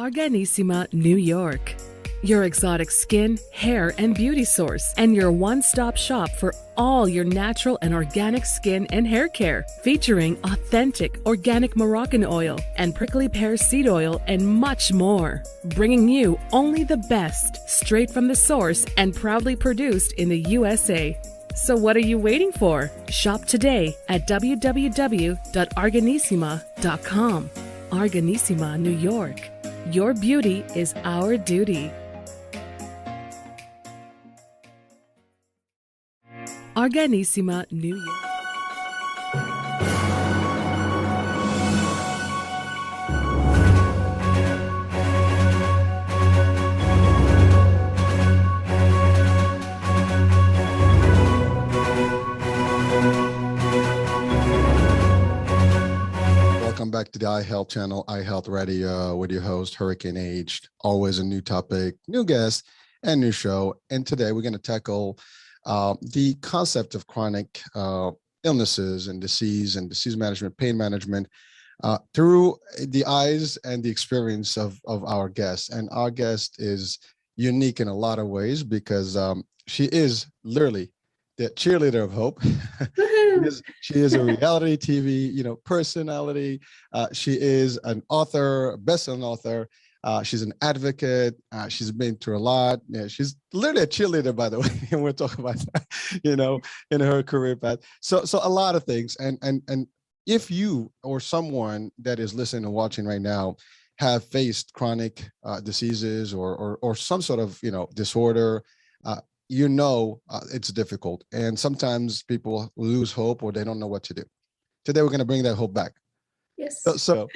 Arganissima, New York. Your exotic skin, hair, and beauty source, and your one-stop shop for all your natural and organic skin and hair care, featuring authentic organic Moroccan oil and prickly pear seed oil and much more. Bringing you only the best, straight from the source and proudly produced in the USA. So what are you waiting for? Shop today at www.arganissima.com. Arganissima, New York. Your beauty is our duty. Arganissima, New York. Welcome back to the iHealth channel, iHealth Radio, with your host, Hurricane H. Always a new topic, new guest, and new show. And today we're going to tackle the concept of chronic illnesses and disease management, pain management, through the eyes and the experience of our guest. And our guest is unique in a lot of ways because she is literally the cheerleader of hope. She is a reality TV, personality. She is an author, best-selling author. She's an advocate. She's been through a lot. Yeah, she's literally a cheerleader, by the way. And we'll talk about that, in her career path. So a lot of things. And if you or someone that is listening and watching right now have faced chronic diseases or some sort of disorder, it's difficult. And sometimes people lose hope or they don't know what to do. Today we're going to bring that hope back. Yes. So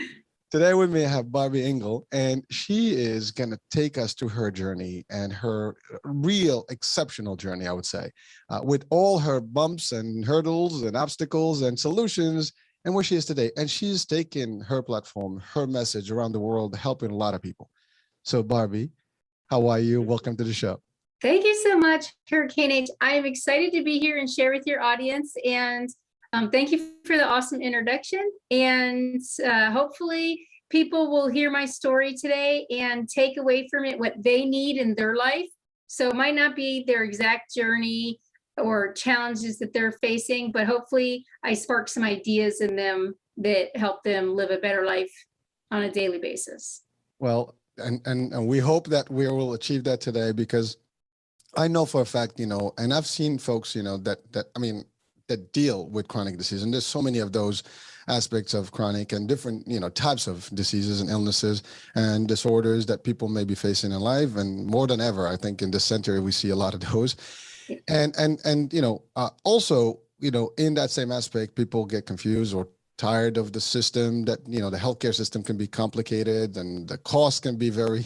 today with me I have Barbie Engel, and she is going to take us through her journey and her real exceptional journey, I would say, with all her bumps and hurdles and obstacles and solutions and where she is today. And she's taken her platform, her message around the world, helping a lot of people. So Barbie, how are you? Welcome to the show. Thank you so much, Hurricane H. I am excited to be here and share with your audience. And thank you for the awesome introduction. And hopefully people will hear my story today and take away from it what they need in their life. So it might not be their exact journey or challenges that they're facing, but hopefully I spark some ideas in them that help them live a better life on a daily basis. Well, and we hope that we will achieve that today, because I know for a fact, and I've seen folks, that deal with chronic disease. And there's so many of those aspects of chronic and different, types of diseases and illnesses and disorders that people may be facing in life. And more than ever, I think in this century, we see a lot of those. And also, in that same aspect, people get confused or tired of the system that, the healthcare system can be complicated and the cost can be very,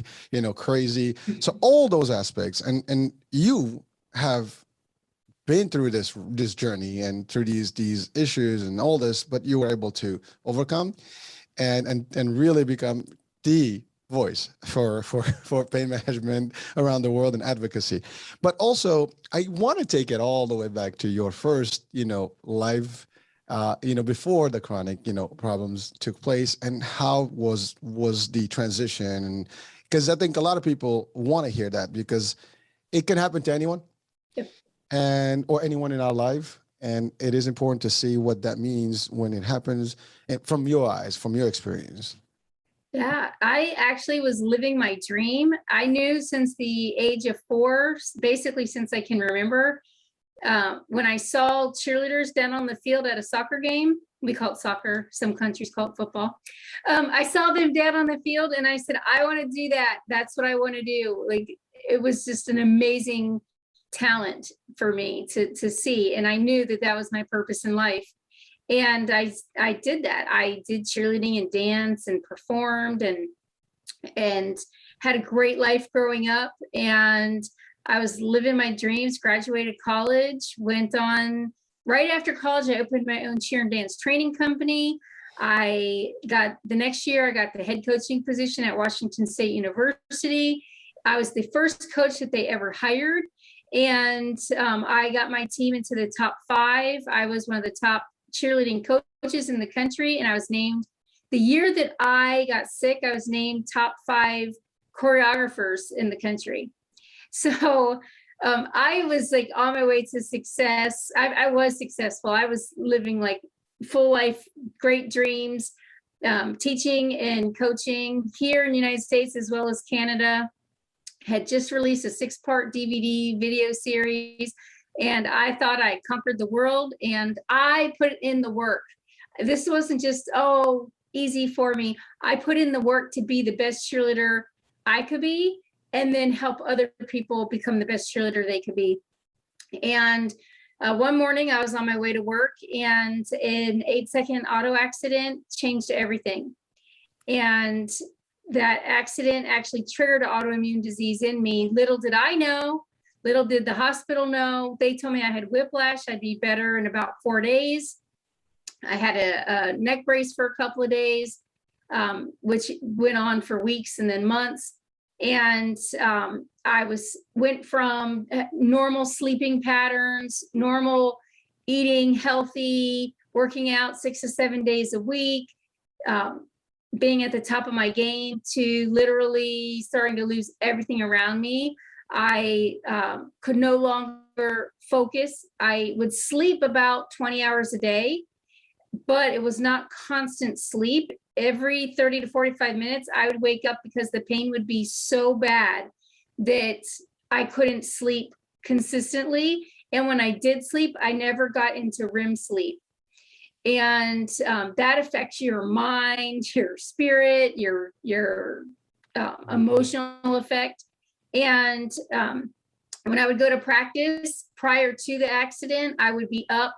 crazy. So all those aspects, and you have been through this journey and through these issues and all this, but you were able to overcome and really become the voice for pain management around the world and advocacy. But also, I want to take it all the way back to your first, life, before the chronic, problems took place, and how was the transition? And because I think a lot of people want to hear that, because it can happen to anyone. Yep. Or anyone in our life. And it is important to see what that means when it happens, and from your eyes, from your experience. Yeah, I actually was living my dream. I knew since the age of 4, basically since I can remember, when I saw cheerleaders down on the field at a soccer game. We call it soccer, some countries call it football. I saw them down on the field and I said, I want to do that. That's what I want to do. Like, it was just an amazing talent for me to see. And I knew that was my purpose in life. And I did that. I did cheerleading and dance and performed and had a great life growing up. And I was living my dreams, graduated college, went on right after college. I opened my own cheer and dance training company. The next year, I got the head coaching position at Washington State University. I was the first coach that they ever hired. And I got my team into the top 5. I was one of the top cheerleading coaches in the country, and I was named the year that I got sick, I was named top 5 choreographers in the country. So I was like on my way to success. I was successful. I was living like full life, great dreams, teaching and coaching here in the United States as well as Canada. Had just released a 6-part DVD video series, and I thought I conquered the world, and I put in the work. This wasn't just, oh, easy for me. I put in the work to be the best cheerleader I could be, and then help other people become the best cheerleader they could be. And one morning I was on my way to work, and an 8-second auto accident changed everything. And that accident actually triggered autoimmune disease in me. Little did I know, little did the hospital know. They told me I had whiplash. I'd be better in about 4 days. I had a neck brace for a couple of days, which went on for weeks and then months. And I went from normal sleeping patterns, normal eating, healthy, working out 6 to 7 days a week, being at the top of my game, to literally starting to lose everything around me. I could no longer focus. I would sleep about 20 hours a day, but it was not constant sleep. Every 30 to 45 minutes, I would wake up because the pain would be so bad that I couldn't sleep consistently. And when I did sleep, I never got into REM sleep. And that affects your mind, your spirit, your emotional effect. And when I would go to practice prior to the accident, I would be up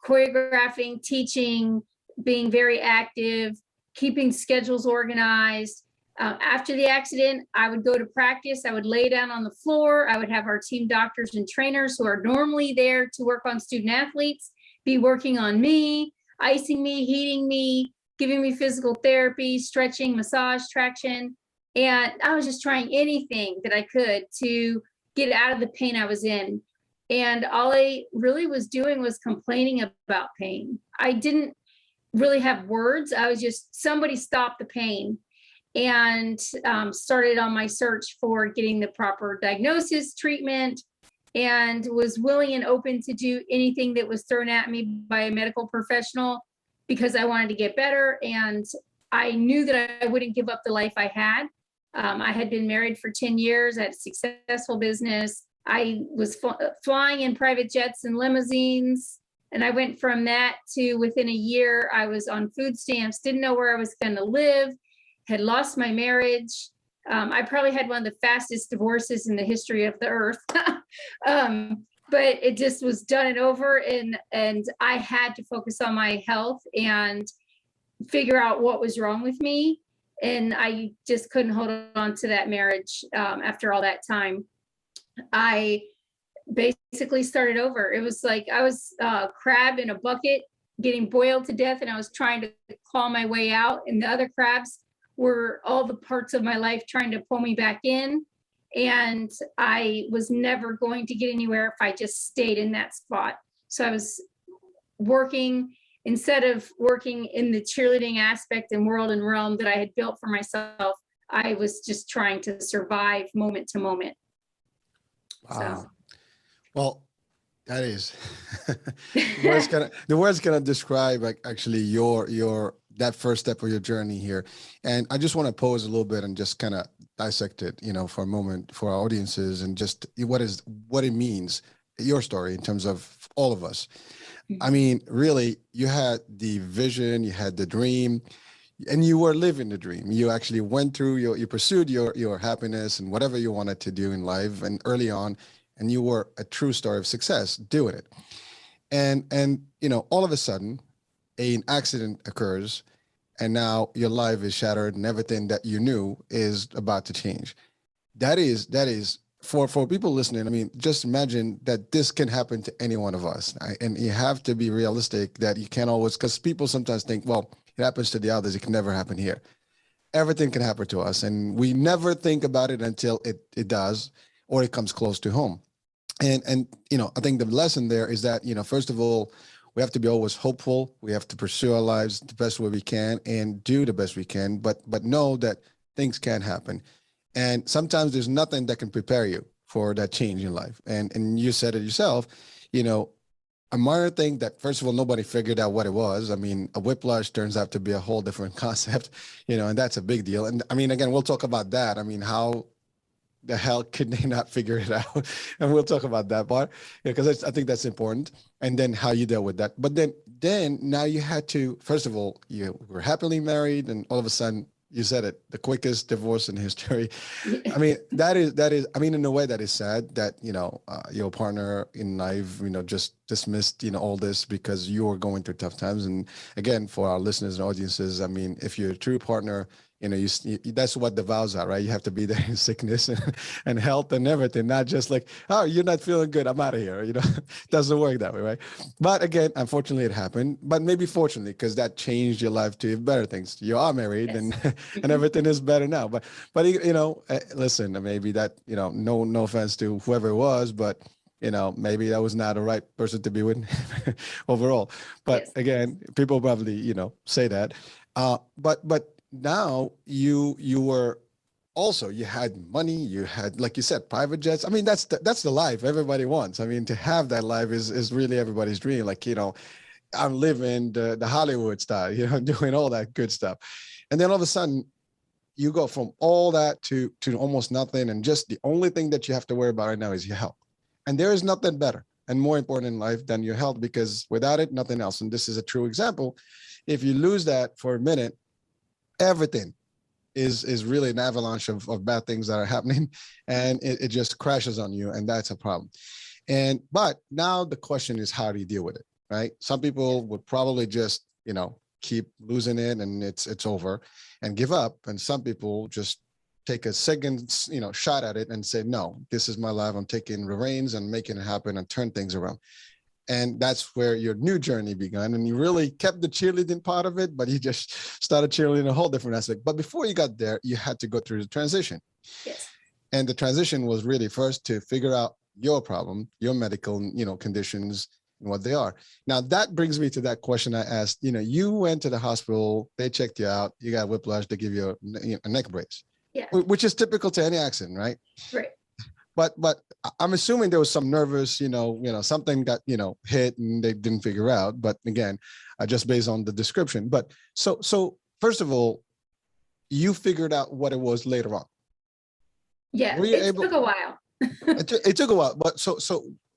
choreographing, teaching, being very active, keeping schedules organized. After the accident, I would go to practice. I would lay down on the floor. I would have our team doctors and trainers who are normally there to work on student athletes be working on me, icing me, heating me, giving me physical therapy, stretching, massage, traction. And I was just trying anything that I could to get out of the pain I was in. And all I really was doing was complaining about pain. I didn't really have words. I was just, somebody stop the pain, and started on my search for getting the proper diagnosis, treatment, and was willing and open to do anything that was thrown at me by a medical professional because I wanted to get better. And I knew that I wouldn't give up the life I had. I had been married for 10 years. I had a successful business. I was flying in private jets and limousines. And I went from that to, within a year, I was on food stamps, didn't know where I was going to live, had lost my marriage. I probably had one of the fastest divorces in the history of the earth. But it just was done and over. And I had to focus on my health and figure out what was wrong with me. And I just couldn't hold on to that marriage after all that time. I basically started over. It was like I was a crab in a bucket getting boiled to death, and I was trying to claw my way out, and the other crabs were all the parts of my life trying to pull me back in. And I was never going to get anywhere if I just stayed in that spot. So I was working, instead of working in the cheerleading aspect and world and realm that I had built for myself, I was just trying to survive moment to moment. Wow. So. Well, that is the word's gonna describe actually your that first step of your journey here. And I just want to pause a little bit and just kind of dissect it, for a moment for our audiences, and just what it means, your story in terms of all of us. I mean, really, you had the vision, you had the dream, and you were living the dream. You actually went through you pursued your happiness and whatever you wanted to do in life, and early on, and you were a true story of success doing it. And all of a sudden, an accident occurs, and now your life is shattered, and everything that you knew is about to change. That is for people listening. I mean, just imagine that this can happen to any one of us, and you have to be realistic that you can't always, because people sometimes think, well, it happens to the others, it can never happen here. Everything can happen to us, and we never think about it until it does, or it comes close to home. And I think the lesson there is that, first of all, we have to be always hopeful. We have to pursue our lives the best way we can and do the best we can, but know that things can happen. And sometimes there's nothing that can prepare you for that change in life. And you said it yourself, you know, a minor thing that, first of all, nobody figured out what it was. I mean, a whiplash turns out to be a whole different concept, you know, and that's a big deal. And I mean, again, we'll talk about that. I mean, how the hell could they not figure it out? And we'll talk about that part, because I think that's important. And then how you dealt with that. But then now you had to, first of all, you were happily married, and all of a sudden, you said it, the quickest divorce in history. I mean, that is, I mean, in a way that is sad that, you know, your partner in life, you know, just dismissed, you know, all this because you were going through tough times. And again, for our listeners and audiences, I mean, if you're a true partner, you know, that's what the vows are, right? You have to be there in sickness and health and everything, not just like, oh, you're not feeling good, I'm out of here. You know, it doesn't work that way, right? But again, unfortunately, it happened. But maybe fortunately, because that changed your life to better things. You are married, yes. and everything is better now. But you know, listen, maybe that, you know, no offense to whoever it was, but you know, maybe that was not the right person to be with overall. But yes. Again, people probably, you know, say that. But now you were also, you had money, you had, like you said, private jets. I mean, that's the life everybody wants. I mean, to have that life is really everybody's dream. Like, you know, I'm living the Hollywood style, you know, doing all that good stuff. And then all of a sudden you go from all that to almost nothing. And just the only thing that you have to worry about right now is your health. And there is nothing better and more important in life than your health, because without it, nothing else. And this is a true example. If you lose that for a minute, everything is really an avalanche of bad things that are happening, and it just crashes on you, and that's a problem. But now the question is, how do you deal with it, right? Some people would probably just, you know, keep losing it and it's over and give up. And some people just take a second, you know, shot at it and say, no, this is my life. I'm taking the reins and making it happen and turn things around. And that's where your new journey began. And you really kept the cheerleading part of it, but you just started cheerleading a whole different aspect. But before you got there, you had to go through the transition. Yes. And the transition was really first to figure out your problem, your medical, you know, conditions and what they are. Now that brings me to that question I asked. You know, you went to the hospital, they checked you out, you got whiplash, they give you a neck brace. Yeah. Which is typical to any accident, right? Right. But I'm assuming there was some nervous, you know, something got, you know, hit and they didn't figure out. But again, just based on the description. But so first of all, you figured out what it was later on. Yeah, it took a while. it took a while. But so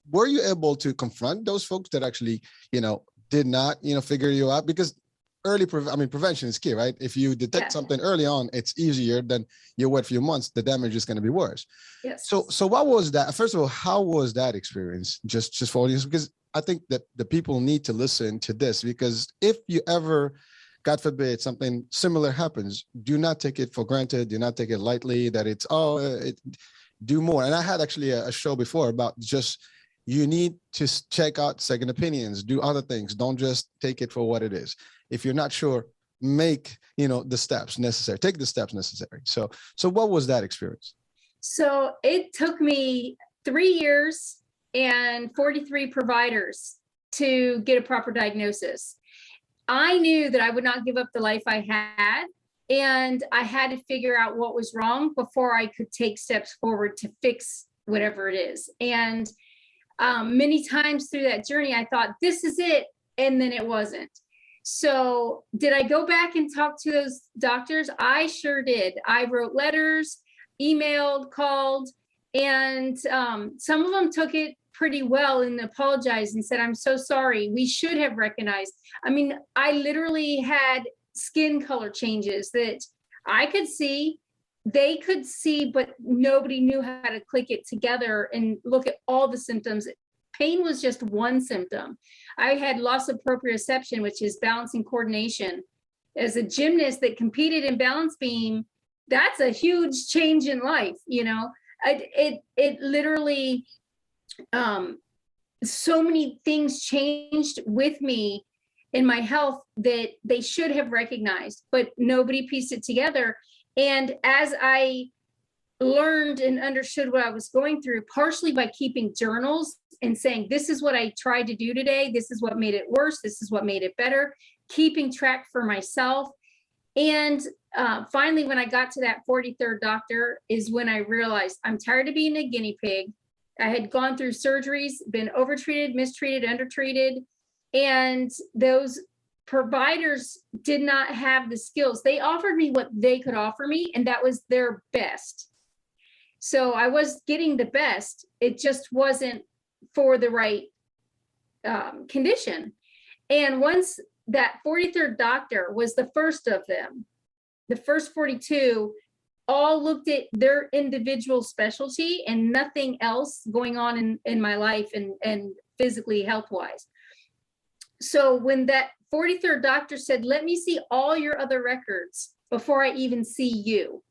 were you able to confront those folks that actually, you know, did not, you know, figure you out? Because prevention is key, right? If you detect something early on, it's easier than you wait a few months, the damage is going to be worse. Yes. So what was that? First of all, how was that experience? Just for audience, because I think that the people need to listen to this, because if you ever, God forbid, something similar happens, do not take it for granted. Do not take it lightly that it's, do more. And I had actually a show before about just, you need to check out second opinions, do other things. Don't just take it for what it is. If you're not sure, make, you know, the steps necessary, take the steps necessary. So what was that experience? So it took me 3 years and 43 providers to get a proper diagnosis. I knew that I would not give up the life I had, and I had to figure out what was wrong before I could take steps forward to fix whatever it is. And many times through that journey, I thought, this is it. And then it wasn't. So did I go back and talk to those doctors? I sure did. I wrote letters, emailed, called, and some of them took it pretty well and apologized and said, I'm so sorry. We should have recognized. I mean, I literally had skin color changes that I could see, they could see, but nobody knew how to click it together and look at all the symptoms. Pain was just one symptom. I had loss of proprioception, which is balancing coordination. As a gymnast that competed in balance beam, that's a huge change in life. You know, it literally, so many things changed with me in my health that they should have recognized, but nobody pieced it together. And as I learned and understood what I was going through, partially by keeping journals and saying, this is what I tried to do today. This is what made it worse. This is what made it better. Keeping track for myself. And finally, when I got to that 43rd doctor is when I realized I'm tired of being a guinea pig. I had gone through surgeries, been overtreated, mistreated, undertreated, and those providers did not have the skills. They offered me what they could offer me, and that was their best. So I was getting the best. It just wasn't for the right condition. And once that 43rd doctor was the first of them, the first 42 all looked at their individual specialty and nothing else going on in my life and physically health-wise. So when that 43rd doctor said, let me see all your other records before I even see you.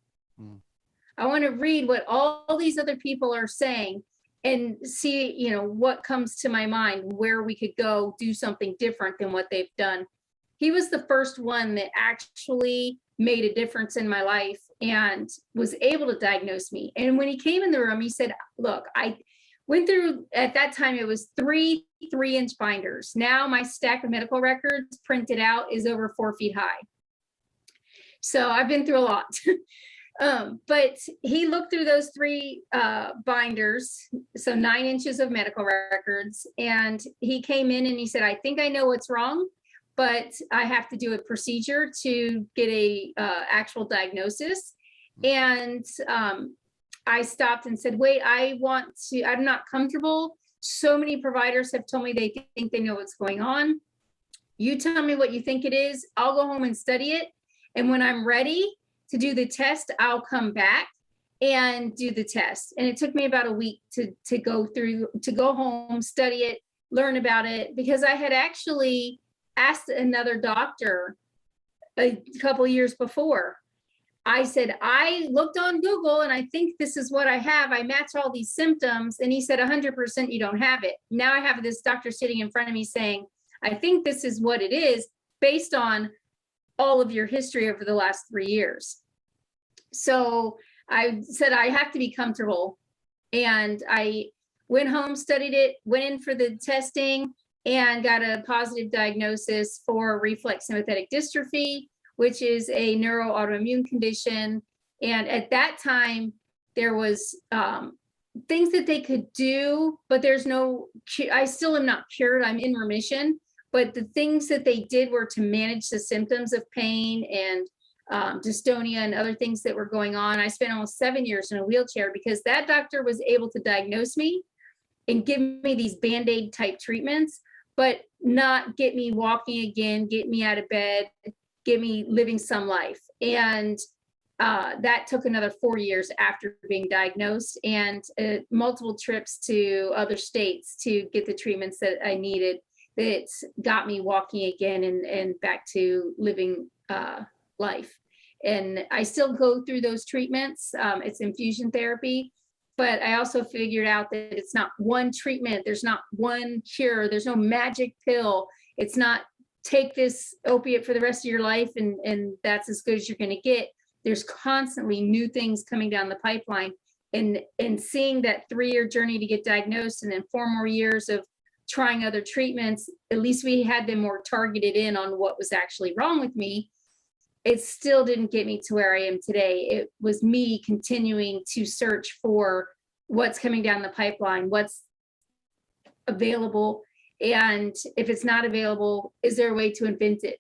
I want to read what all these other people are saying and see, you know, what comes to my mind, where we could go do something different than what they've done. He was the first one that actually made a difference in my life and was able to diagnose me. And when he came in the room, he said, look, I went through, at that time, it was 3 3-inch binders. Now my stack of medical records printed out is over 4 feet high. So I've been through a lot. But he looked through those 3 binders, so 9 inches of medical records. And he came in and he said, I think I know what's wrong, but I have to do a procedure to get a actual diagnosis. And I stopped and said, wait, I'm not comfortable. So many providers have told me they think they know what's going on. You tell me what you think it is. I'll go home and study it. And when I'm ready to do the test, I'll come back and do the test. And it took me about a week to go home, study it, learn about it, because I had actually asked another doctor a couple of years before. I said, I looked on Google and I think this is what I have. I match all these symptoms. And he said, 100% you don't have it. Now I have this doctor sitting in front of me saying, I think this is what it is based on all of your history over the last 3 years. So I said, I have to be comfortable. And I went home, studied it, went in for the testing, and got a positive diagnosis for reflex sympathetic dystrophy, which is a neuroautoimmune condition. And at that time, there was things that they could do, but there's no, I still am not cured, I'm in remission. But the things that they did were to manage the symptoms of pain and dystonia and other things that were going on. I spent almost 7 years in a wheelchair because that doctor was able to diagnose me and give me these Band-Aid type treatments, but not get me walking again, get me out of bed, get me living some life. And that took another 4 years after being diagnosed, and multiple trips to other states to get the treatments that I needed that got me walking again and back to living life. And I still go through those treatments. It's infusion therapy, but I also figured out that it's not one treatment. There's not one cure. There's no magic pill. It's not take this opiate for the rest of your life and that's as good as you're going to get. There's constantly new things coming down the pipeline, and seeing that 3-year journey to get diagnosed and then 4 more years of trying other treatments, at least we had them more targeted in on what was actually wrong with me. It still didn't get me to where I am today. It was me continuing to search for what's coming down the pipeline, what's available. And if it's not available, is there a way to invent it?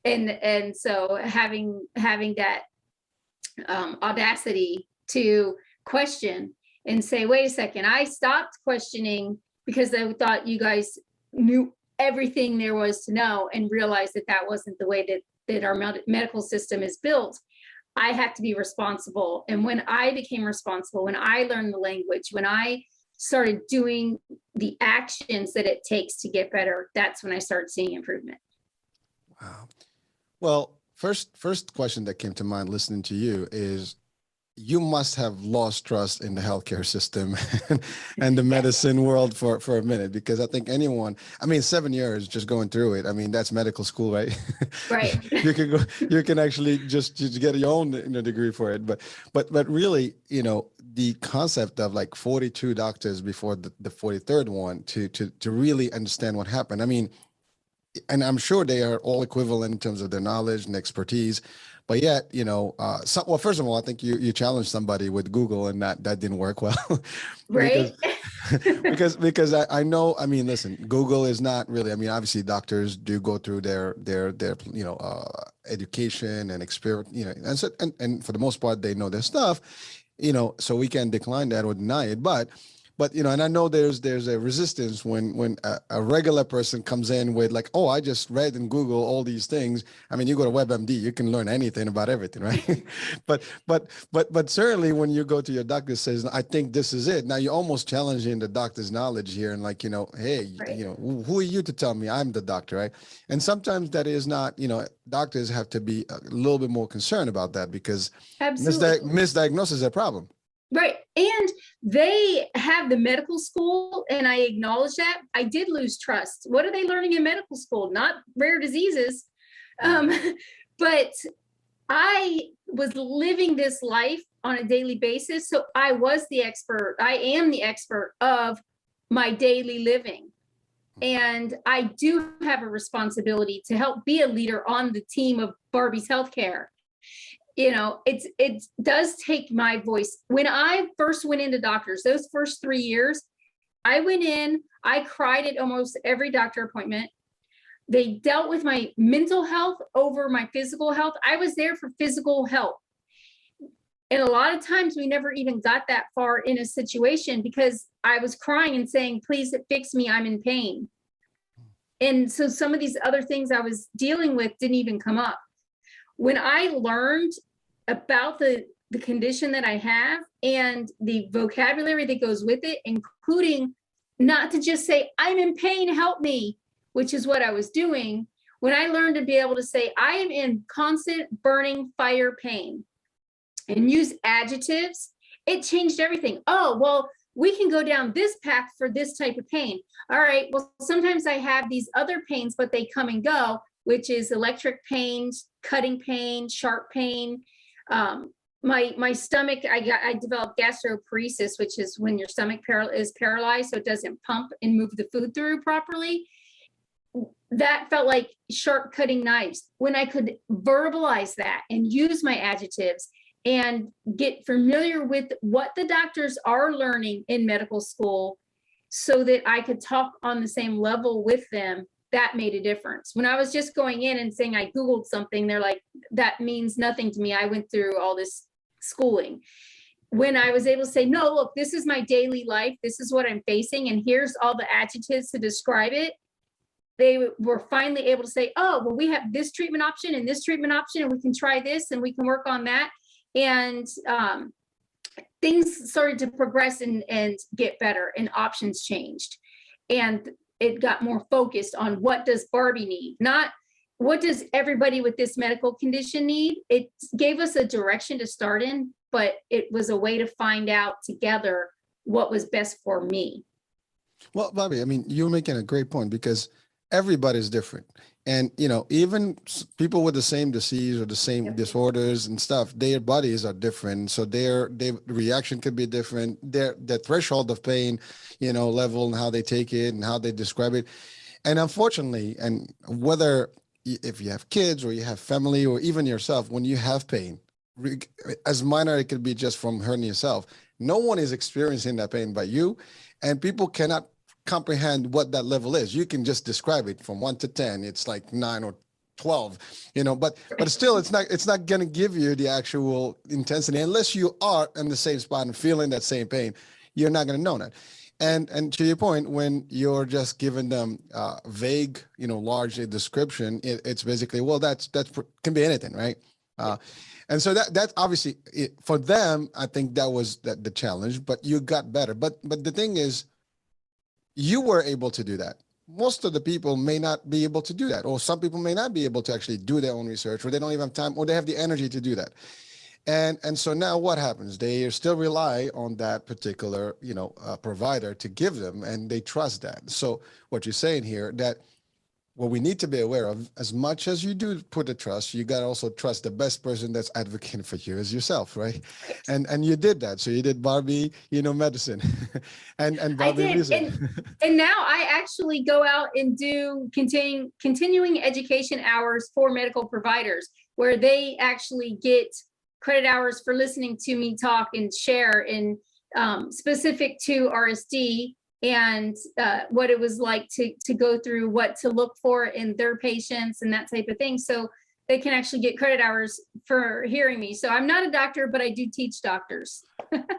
and so having that audacity to question and say, wait a second, I stopped questioning because I thought you guys knew everything there was to know, and realized that that wasn't the way that our medical system is built. I have to be responsible. And when I became responsible, when I learned the language, when I started doing the actions that it takes to get better, that's when I started seeing improvement. Wow. Well, first question that came to mind listening to you is, you must have lost trust in the healthcare system and the medicine world for a minute, because I think anyone, 7 years just going through it, that's medical school, right? Right. you can actually just get your own degree for it. But really, the concept of like 42 doctors before the 43rd one to really understand what happened. I mean, and I'm sure they are all equivalent in terms of their knowledge and expertise, but yet, well, first of all, I think you challenged somebody with Google, and that didn't work well. Right. because I know, I mean, listen, Google is not really, I mean, obviously doctors do go through their education and experience, and so, and for the most part, they know their stuff, so we can decline that or deny it. But and I know there's a resistance when a regular person comes in with like, oh, I just read in Google all these things. I mean, you go to WebMD, you can learn anything about everything, right? but certainly when you go to your doctor says, I think this is it. Now you're almost challenging the doctor's knowledge here, and like, hey, Right. who are you to tell me I'm the doctor, right? And sometimes that is not, doctors have to be a little bit more concerned about that, because Absolutely. misdiagnosis is a problem. Right. And they have the medical school, and I acknowledge that. I did lose trust. What are they learning in medical school? Not rare diseases. Um, but I was living this life on a daily basis. So I was the expert. I am the expert of my daily living. And I do have a responsibility to help be a leader on the team of Barbie's Healthcare. It does take my voice. When I first went into doctors, those first 3 years, I went in, I cried at almost every doctor appointment. They dealt with my mental health over my physical health. I was there for physical health. And a lot of times we never even got that far in a situation because I was crying and saying, please fix me, I'm in pain. And so some of these other things I was dealing with didn't even come up. When I learned about the condition that I have and the vocabulary that goes with it, including not to just say, I'm in pain, help me, which is what I was doing. When I learned to be able to say, I am in constant burning fire pain, and use adjectives, it changed everything. Oh, well, we can go down this path for this type of pain. All right, well, sometimes I have these other pains, but they come and go, which is electric pains, cutting pain, sharp pain. My stomach, I developed gastroparesis, which is when your stomach is paralyzed, so it doesn't pump and move the food through properly. That felt like sharp cutting knives. When I could verbalize that and use my adjectives and get familiar with what the doctors are learning in medical school so that I could talk on the same level with them, that made a difference. When I was just going in and saying I Googled something, they're like, that means nothing to me. I went through all this schooling. When I was able to say, no, look, this is my daily life. This is what I'm facing. And here's all the adjectives to describe it. They were finally able to say, oh, well, we have this treatment option and this treatment option, and we can try this and we can work on that. And things started to progress and get better, and options changed. And it got more focused on what does Barbie need, not what does everybody with this medical condition need. It gave us a direction to start in, but it was a way to find out together what was best for me. Well, Bobby, I mean, you're making a great point, because everybody's different. And, even people with the same disease or the same disorders and stuff, their bodies are different. So their reaction could be different. Their threshold of pain, level, and how they take it and how they describe it. And unfortunately, and whether if you have kids or you have family or even yourself, when you have pain, as minor it could be just from hurting yourself, no one is experiencing that pain but you, and people cannot comprehend what that level is. You can just describe it from 1 to 10. It's like 9 or 12, but still it's not going to give you the actual intensity unless you are in the same spot and feeling that same pain. You're not going to know that. And to your point, when you're just giving them vague, large description, it's basically, well, that's can be anything, right? And so that's obviously for them. I think that was the challenge, but you got better. But the thing is, you were able to do that. Most of the people may not be able to do that, or some people may not be able to actually do their own research, or they don't even have time, or they have the energy to do that. And so now what happens? They still rely on that particular, provider to give them, and they trust that. So what you're saying here, that what we need to be aware of, as much as you do put the trust, you got to also trust the best person that's advocating for you is yourself, right? Right. And you did that. So you did Barbie, medicine, and I Barbie did. reason. And now I actually go out and do continuing education hours for medical providers, where they actually get credit hours for listening to me talk and share in specific to RSD, and what it was like to go through, what to look for in their patients and that type of thing. So they can actually get credit hours for hearing me. So I'm not a doctor, but I do teach doctors.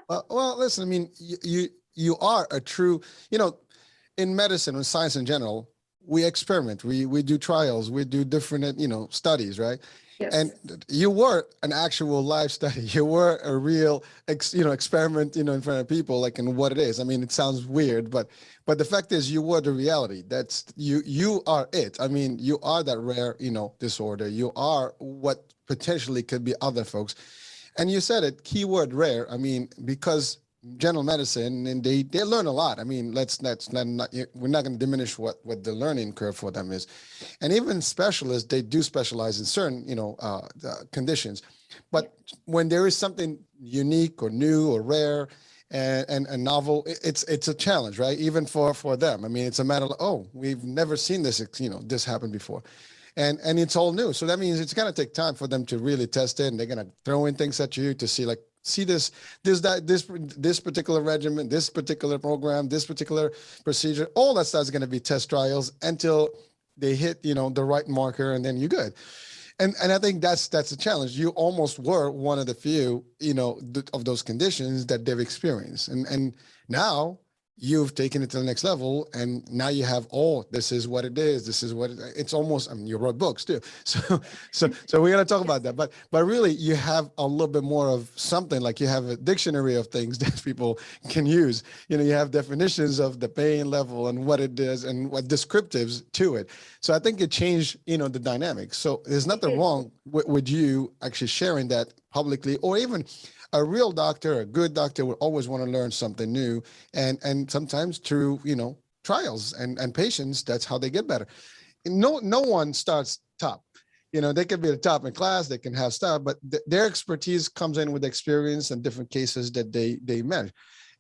Well, listen, I mean, you are a true, in medicine and science in general, we experiment, we do trials, we do different, studies, right? Yes. And you were an actual live study. You were a real, experiment, in front of people, like in what it is. I mean, it sounds weird, but the fact is, you were the reality. That's you are it. I mean, you are that rare, disorder. You are what potentially could be other folks. And you said it, keyword rare. I mean, because general medicine, and they learn a lot. I mean, we're not going to diminish what the learning curve for them is. And even specialists, they do specialize in certain, conditions. But when there is something unique or new or rare and novel, it's a challenge, right? Even for them. I mean, it's a matter of, oh, we've never seen this, this happen before. And it's all new. So that means it's going to take time for them to really test it. And they're going to throw in things at you to see this particular regimen, this particular program, this particular procedure. All that stuff is going to be test trials until they hit, the right marker, and then you're good. And I think that's a challenge. You almost were one of the few, of those conditions that they've experienced. And now you've taken it to the next level, and now you have, this is what it is. This is what it's almost. I mean, you wrote books too, so we're gonna talk about that. But really, you have a little bit more of something. Like you have a dictionary of things that people can use. You have definitions of the pain level and what it is and what descriptives to it. So I think it changed, the dynamics. So there's nothing wrong with you actually sharing that publicly, or even. A real doctor, a good doctor, would always want to learn something new, and sometimes through trials and patients, that's how they get better. No one starts top. They can be the top in class, they can have stuff, but their expertise comes in with experience and different cases that they manage,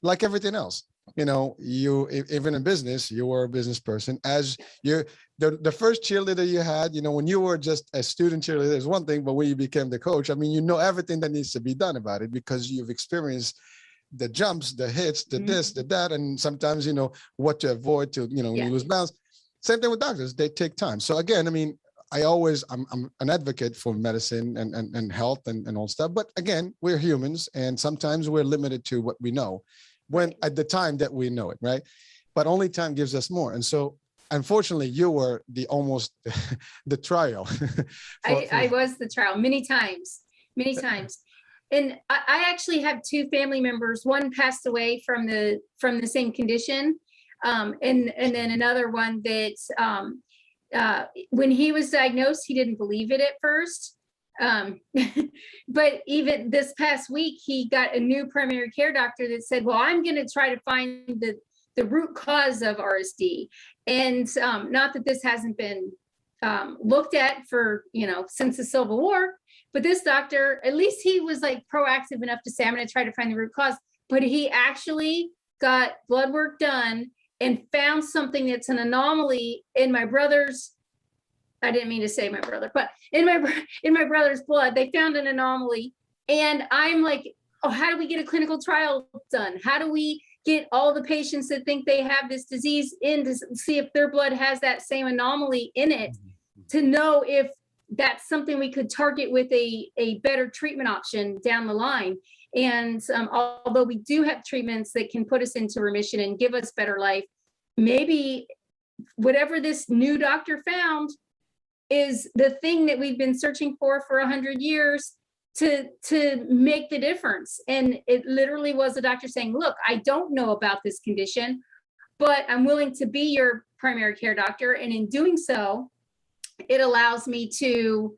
like everything else. Even in business, you were a business person. As the first cheerleader you had, when you were just a student cheerleader is one thing, but when you became the coach, I mean, everything that needs to be done about it, because you've experienced the jumps, the hits, the this, the that, and sometimes, what to avoid to, when you lose balance. Same thing with doctors, they take time. So again, I mean, I'm an advocate for medicine and health and all stuff. But again, we're humans, and sometimes we're limited to what we know when at the time that we know it, right? But only time gives us more. And so unfortunately, you were the trial. I was the trial many times. And I actually have two family members. One passed away from the same condition. And then another one that when he was diagnosed, he didn't believe it at first. But even this past week, he got a new primary care doctor that said, well, I'm going to try to find the root cause of RSD. And not that this hasn't been looked at for, since the Civil War, but this doctor, at least he was like proactive enough to say, I'm going to try to find the root cause. But he actually got blood work done and found something that's an anomaly in my brother's. I didn't mean to say my brother, but in my brother's blood, they found an anomaly. And I'm like, oh, how do we get a clinical trial done? How do we get all the patients that think they have this disease in to see if their blood has that same anomaly in it, to know if that's something we could target with a better treatment option down the line. And although we do have treatments that can put us into remission and give us better life, maybe whatever this new doctor found is the thing that we've been searching for 100 years to make the difference. And it literally was a doctor saying, look, I don't know about this condition, but I'm willing to be your primary care doctor. And in doing so, it allows me to,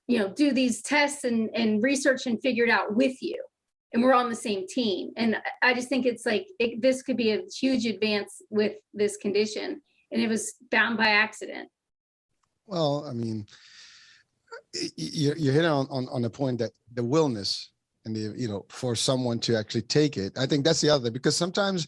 do these tests and research and figure it out with you. And we're on the same team. And I just think it's like, this could be a huge advance with this condition. And it was found by accident. Well, I mean, you hit on the point that the willness and the, for someone to actually take it. I think that's the other, because sometimes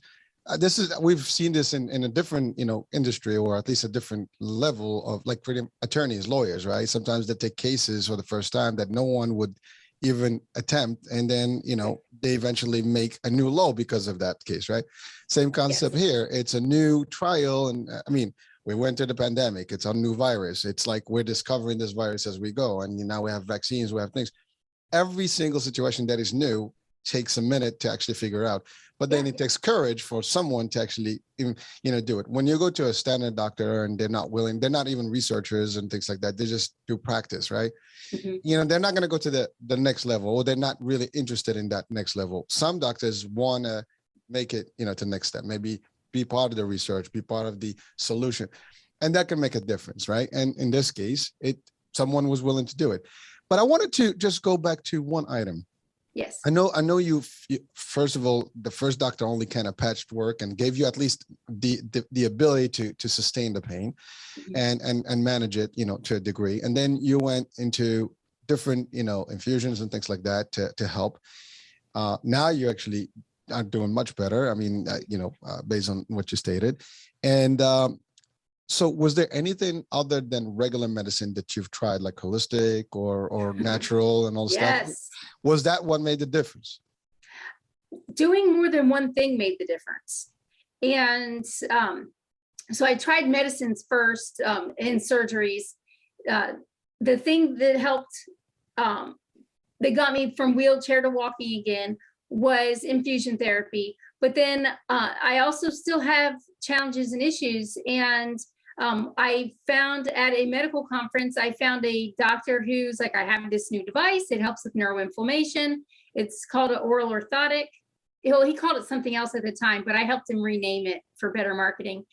we've seen this in a different, industry, or at least a different level of, like, pretty attorneys, lawyers, right? Sometimes they take cases for the first time that no one would even attempt, and then they eventually make a new law because of that case, right? Same concept here. It's a new trial, and I mean, we went through the pandemic. It's a new virus. It's like we're discovering this virus as we go, and now we have vaccines, we have things. Every single situation that is new takes a minute to actually figure out, but then it takes courage for someone to actually do it. When you go to a standard doctor and they're not willing, they're not even researchers and things like that, they just do practice, right? They're not going to go to the next level, or they're not really interested in that next level. Some doctors want to make it to the next step, maybe be part of the research, be part of the solution, and that can make a difference, right? And in this case, someone was willing to do it. But I wanted to just go back to one item. Yes. I know you, first of all, the first doctor only kind of patched work and gave you at least the ability to sustain the pain and manage it, to a degree. And then you went into different, infusions and things like that to help. Now you actually are doing much better. I mean, based on what you stated. And so was there anything other than regular medicine that you've tried, like holistic or natural and all stuff? Was that what made the difference? Doing more than one thing made the difference. And so I tried medicines first and surgeries. The thing that helped, that got me from wheelchair to walking again, was infusion therapy. But then I also still have challenges and issues. And I found at a medical conference, I found a doctor who's like, I have this new device. It helps with neuroinflammation. It's called an oral orthotic. He called it something else at the time, but I helped him rename it for better marketing.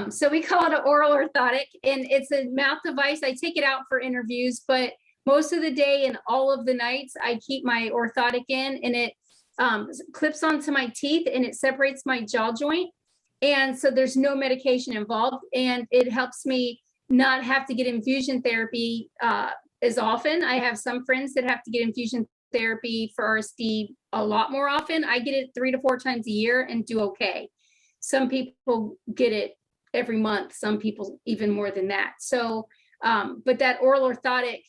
So we call it an oral orthotic, and it's a mouth device. I take it out for interviews, but most of the day and all of the nights, I keep my orthotic in, and it clips onto my teeth, and it separates my jaw joint. And so there's no medication involved, and it helps me not have to get infusion therapy as often. I have some friends that have to get infusion therapy for RSD a lot more often. I get it 3 to 4 times a year and do okay. Some people get it every month, some people even more than that. So, but that oral orthotic,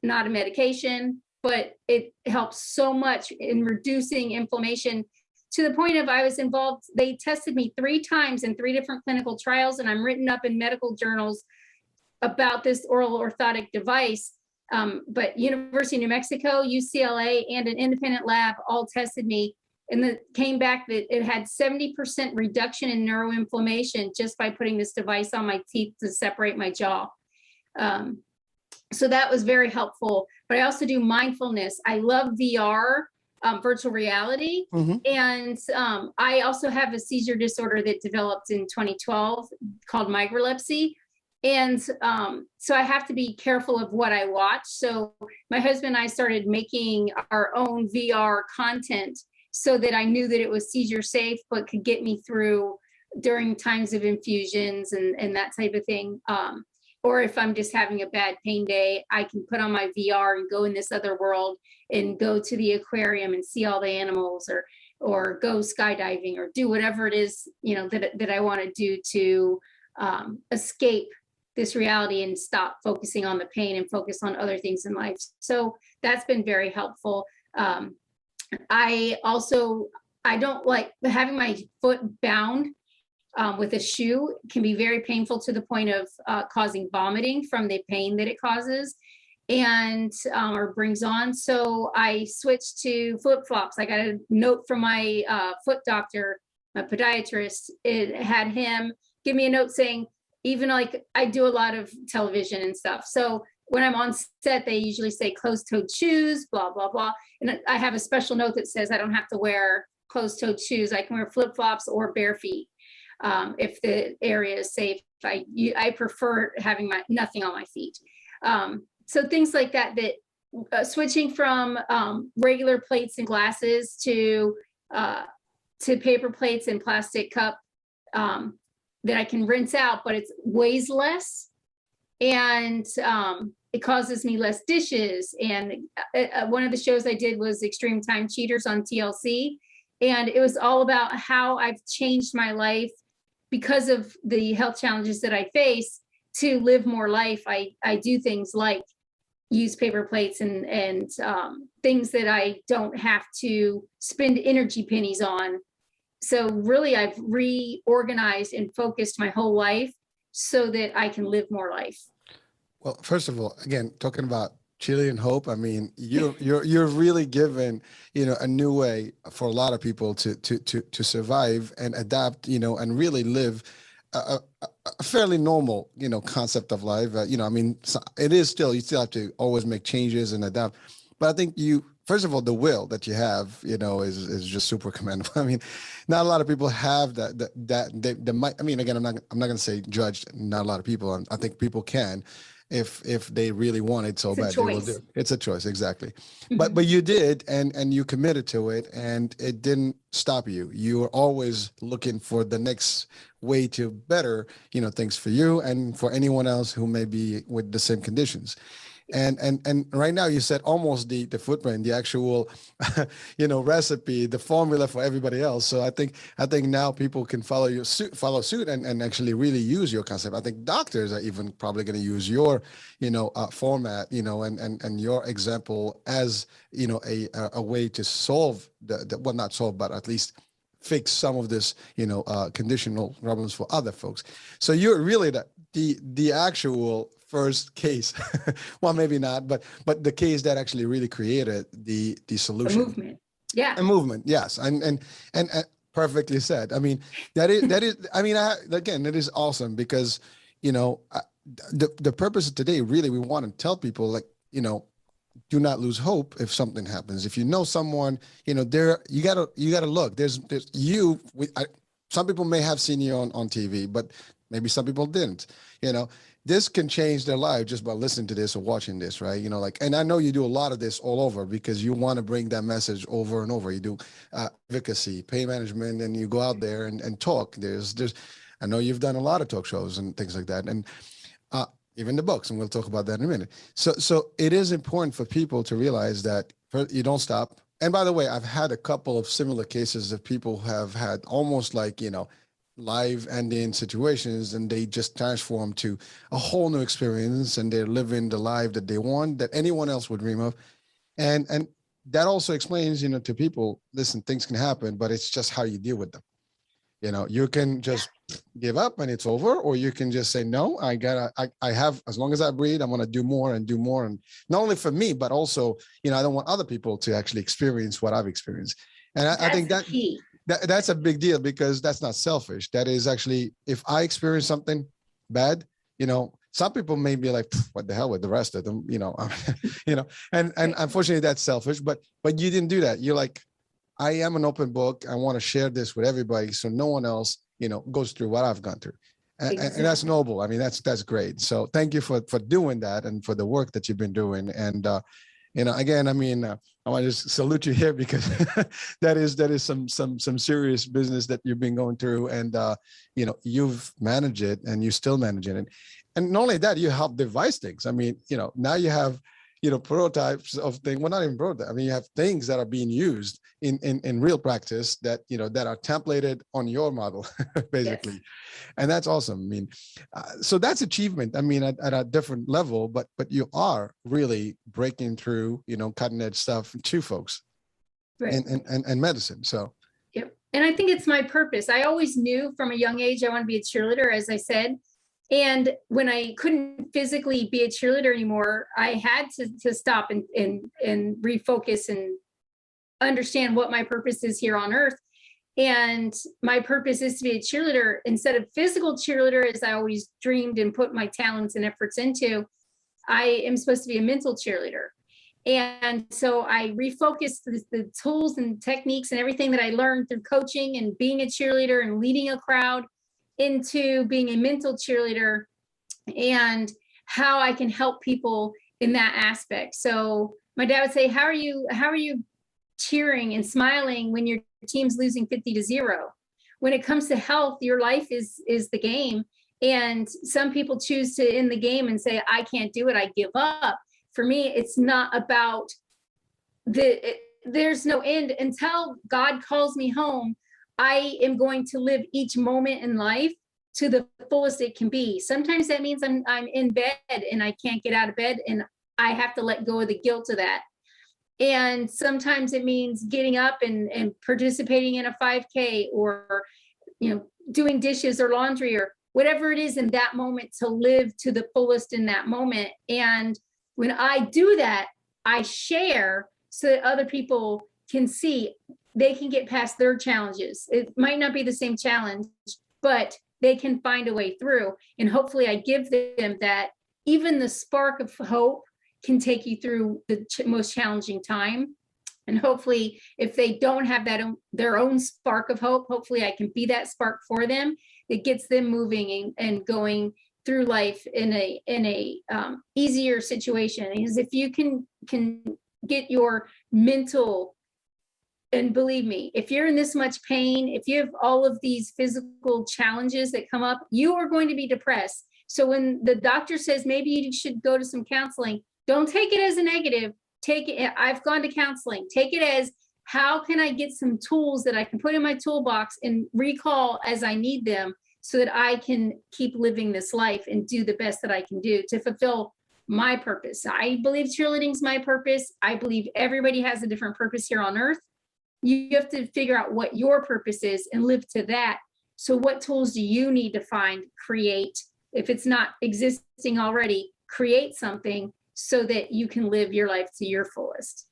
not a medication, but it helps so much in reducing inflammation, to the point of I was involved. They tested me 3 times in 3 different clinical trials, and I'm written up in medical journals about this oral orthotic device. But University of New Mexico, UCLA, and an independent lab all tested me, and it came back that it had 70% reduction in neuroinflammation just by putting this device on my teeth to separate my jaw. So that was very helpful. But I also do mindfulness. I love VR. Virtual reality. And I also have a seizure disorder that developed in 2012 called microlepsy. And so I have to be careful of what I watch. So my husband and I started making our own VR content so that I knew that it was seizure safe, but could get me through during times of infusions and that type of thing. Or if I'm just having a bad pain day, I can put on my VR and go in this other world and go to the aquarium and see all the animals, or go skydiving, or do whatever it is, that I want to do to escape this reality and stop focusing on the pain and focus on other things in life. So that's been very helpful. I don't like having my foot bound with a shoe. Can be very painful to the point of causing vomiting from the pain that it causes and or brings on. So I switched to flip-flops. I got a note from my foot doctor, my podiatrist. It had him give me a note saying, even like I do a lot of television and stuff. So when I'm on set, they usually say closed-toed shoes, blah, blah, blah. And I have a special note that says I don't have to wear closed-toed shoes. I can wear flip-flops or bare feet. If the area is safe. I prefer having nothing on my feet. So things like that, switching from regular plates and glasses to paper plates and plastic cup that I can rinse out, but it weighs less. and it causes me less dishes. And one of the shows I did was Extreme Time Cheaters on TLC, and it was all about how I've changed my life because of the health challenges that I face to live more life. I do things like use paper plates and things that I don't have to spend energy pennies on. So really, I've reorganized and focused my whole life so that I can live more life. Well, first of all, again, talking about Chilean hope, I mean, you're really given, a new way for a lot of people to survive and adapt, and really live a fairly normal, concept of life. I mean, it is still, you still have to always make changes and adapt. But I think first of all, the will that you have, is just super commendable. I mean, not a lot of people have that they might, I mean, again, I'm not going to say judged, not a lot of people. I think people can, if they really want it so bad, they will do it. It's a choice, exactly. Mhm. But you did, and you committed to it, and it didn't stop you. You were always looking for the next way to better, things for you and for anyone else who may be with the same conditions. And right now you said almost the footprint, the actual, recipe, the formula for everybody else. So I think now people can follow suit and actually really use your concept. I think doctors are even probably going to use your, format, and your example as, a way to solve well, not solve, but at least fix some of this, conditional problems for other folks. So you're really the actual first case. Well, maybe not, but the case that actually really created the solution. A movement. Yeah. A movement, yes. And perfectly said. I mean, that is, I mean, again, it is awesome because, the purpose of today, really, we want to tell people, like, do not lose hope if something happens. If you know someone, you gotta look. There's some people may have seen you on TV, but maybe some people didn't. This can change their life just by listening to this or watching this, right? And I know you do a lot of this all over because you want to bring that message over and over. You do advocacy, pain management, and you go out there and talk. I know you've done a lot of talk shows and things like that, and even the books, and we'll talk about that in a minute. So it is important for people to realize that you don't stop. And by the way, I've had a couple of similar cases of people who have had almost like, live ending situations, and they just transform to a whole new experience, and they're living the life that they want, that anyone else would dream of. And that also explains, to people, listen, things can happen, but it's just how you deal with them. You can just give up and it's over, or you can just say, no, I have, as long as I breathe, I'm going to do more and do more. And not only for me, but also, I don't want other people to actually experience what I've experienced. And I think that's a big deal, because that's not selfish. That is actually, if I experience something bad, some people may be like, what the hell with the rest of them, and unfortunately that's selfish, but you didn't do that. You're like, I am an open book. I want to share this with everybody, so no one else, goes through what I've gone through. And that's noble. I mean, that's great. So thank you for doing that and for the work that you've been doing. And, again, I mean, I want to just salute you here, because that is some serious business that you've been going through, and, you've managed it, and you're still managing it. And not only that, you help devise things. I mean, now you have, prototypes of things. Well, not even prototypes. I mean, you have things that are being used in real practice that, that are templated on your model, basically. Yes. And that's awesome. I mean, so that's achievement. I mean, at a different level, but you are really breaking through, cutting edge stuff to folks, right, and medicine. So. Yep. And I think it's my purpose. I always knew from a young age, I want to be a cheerleader, as I said. And when I couldn't physically be a cheerleader anymore, I had to stop and refocus and understand what my purpose is here on earth. And my purpose is to be a cheerleader instead of physical cheerleader, as I always dreamed and put my talents and efforts into. I am supposed to be a mental cheerleader. And so I refocused the tools and techniques and everything that I learned through coaching and being a cheerleader and leading a crowd into being a mental cheerleader, and how I can help people in that aspect. So my dad would say, how are you cheering and smiling when your team's losing 50-0? When it comes to health, your life is the game. And some people choose to end the game and say, I can't do it, I give up. For me, it's not about there's no end until God calls me home. I am going to live each moment in life to the fullest it can be. Sometimes that means I'm in bed and I can't get out of bed, and I have to let go of the guilt of that. And sometimes it means getting up and participating in a 5K, or, doing dishes or laundry or whatever it is in that moment, to live to the fullest in that moment. And when I do that, I share so that other people can see they can get past their challenges. It might not be the same challenge, but they can find a way through. And hopefully I give them that even the spark of hope can take you through the most challenging time. And hopefully if they don't have that their own spark of hope, hopefully I can be that spark for them. It gets them moving and going through life in a easier situation. Because if you can get your mental, and believe me, if you're in this much pain, if you have all of these physical challenges that come up, you are going to be depressed. So when the doctor says maybe you should go to some counseling, don't take it as a negative. Take it, I've gone to counseling. Take it as, how can I get some tools that I can put in my toolbox and recall as I need them, so that I can keep living this life and do the best that I can do to fulfill my purpose. I believe cheerleading's my purpose. I believe everybody has a different purpose here on earth. You have to figure out what your purpose is and live to that. So what tools do you need to find, create? If it's not existing already, create something so that you can live your life to your fullest.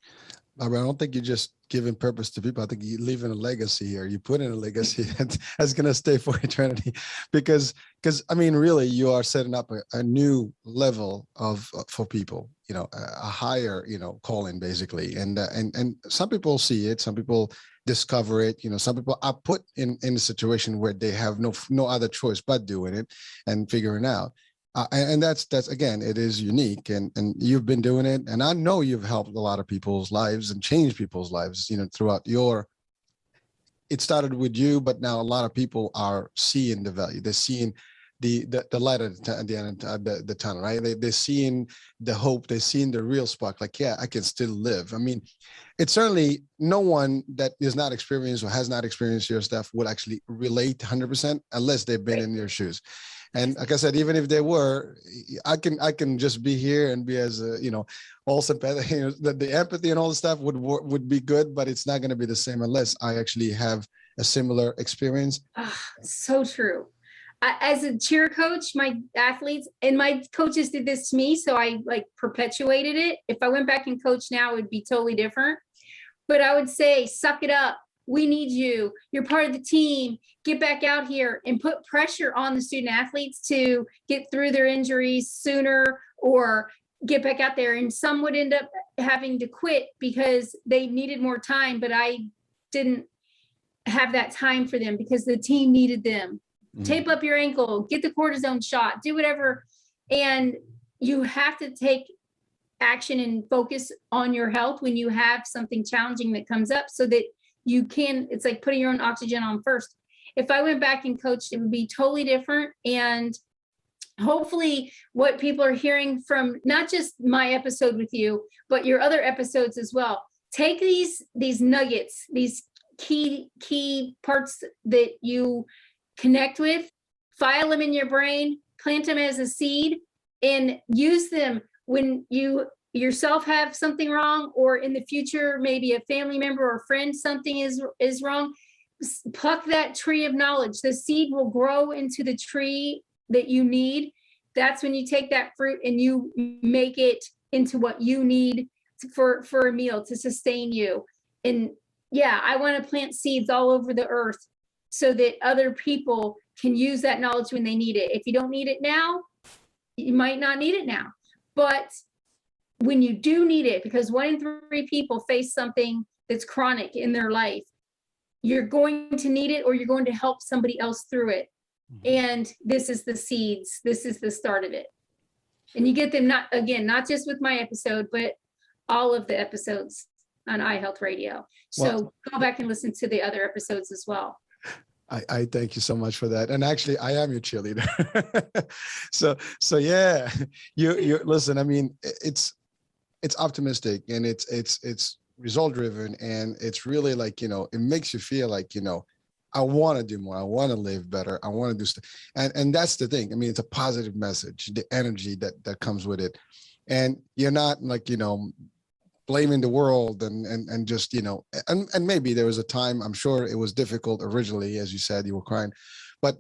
Barbara, I don't think you're just giving purpose to people. I think you're leaving a legacy here. You put in a legacy that's going to stay for eternity, because I mean, really, you are setting up a new level for people, a higher, calling basically. And some people see it, some people discover it, some people are put in a situation where they have no other choice but doing it and figuring out. And that's again, it is unique, and you've been doing it, and I know you've helped a lot of people's lives and changed people's lives, throughout it started with you, but now a lot of people are seeing the value. They're seeing the light at the end of the tunnel, right? They're seeing the hope. They're seeing the real spark. Like, yeah, I can still live. I mean, it's certainly no one that is not experienced or has not experienced your stuff would actually relate 100% unless they've been in your shoes. And like I said, even if they were, I can just be here and be as all sympathetic. The empathy and all the stuff would be good, but it's not going to be the same unless I actually have a similar experience. So true. As a cheer coach, my athletes and my coaches did this to me, so I perpetuated it. If I went back and coached now, it would be totally different. But I would say, suck it up. We need you. You're part of the team. Get back out here and put pressure on the student athletes to get through their injuries sooner, or get back out there. And some would end up having to quit because they needed more time, but I didn't have that time for them because the team needed them. Mm-hmm. Tape up your ankle, get the cortisone shot, do whatever. And you have to take action and focus on your health when you have something challenging that comes up, so that you can, it's like putting your own oxygen on first. If I went back and coached, it would be totally different. And hopefully what people are hearing from not just my episode with you, but your other episodes as well, take these nuggets, these key parts that you connect with, file them in your brain, plant them as a seed, and use them when you yourself have something wrong, or in the future, maybe a family member or friend, something is wrong. Pluck that tree of knowledge. The seed will grow into the tree that you need. That's when you take that fruit and you make it into what you need for a meal to sustain you. And yeah, I want to plant seeds all over the earth so that other people can use that knowledge when they need it. If you don't need it now, you might not need it now. But when you do need it, because 1 in 3 people face something that's chronic in their life, you're going to need it, or you're going to help somebody else through it. And this is the seeds. This is the start of it. And you get them not just with my episode, but all of the episodes on iHealth Radio. So go back and listen to the other episodes as well. I thank you so much for that. And actually, I am your cheerleader. So yeah, you listen. I mean, it's optimistic and it's result driven, and it's really like, it makes you feel like, I want to do more. I want to live better. I want to do stuff. And that's the thing. I mean, it's a positive message, the energy that comes with it. And you're not like, blaming the world and just, and maybe there was a time, I'm sure it was difficult originally, as you said, you were crying, but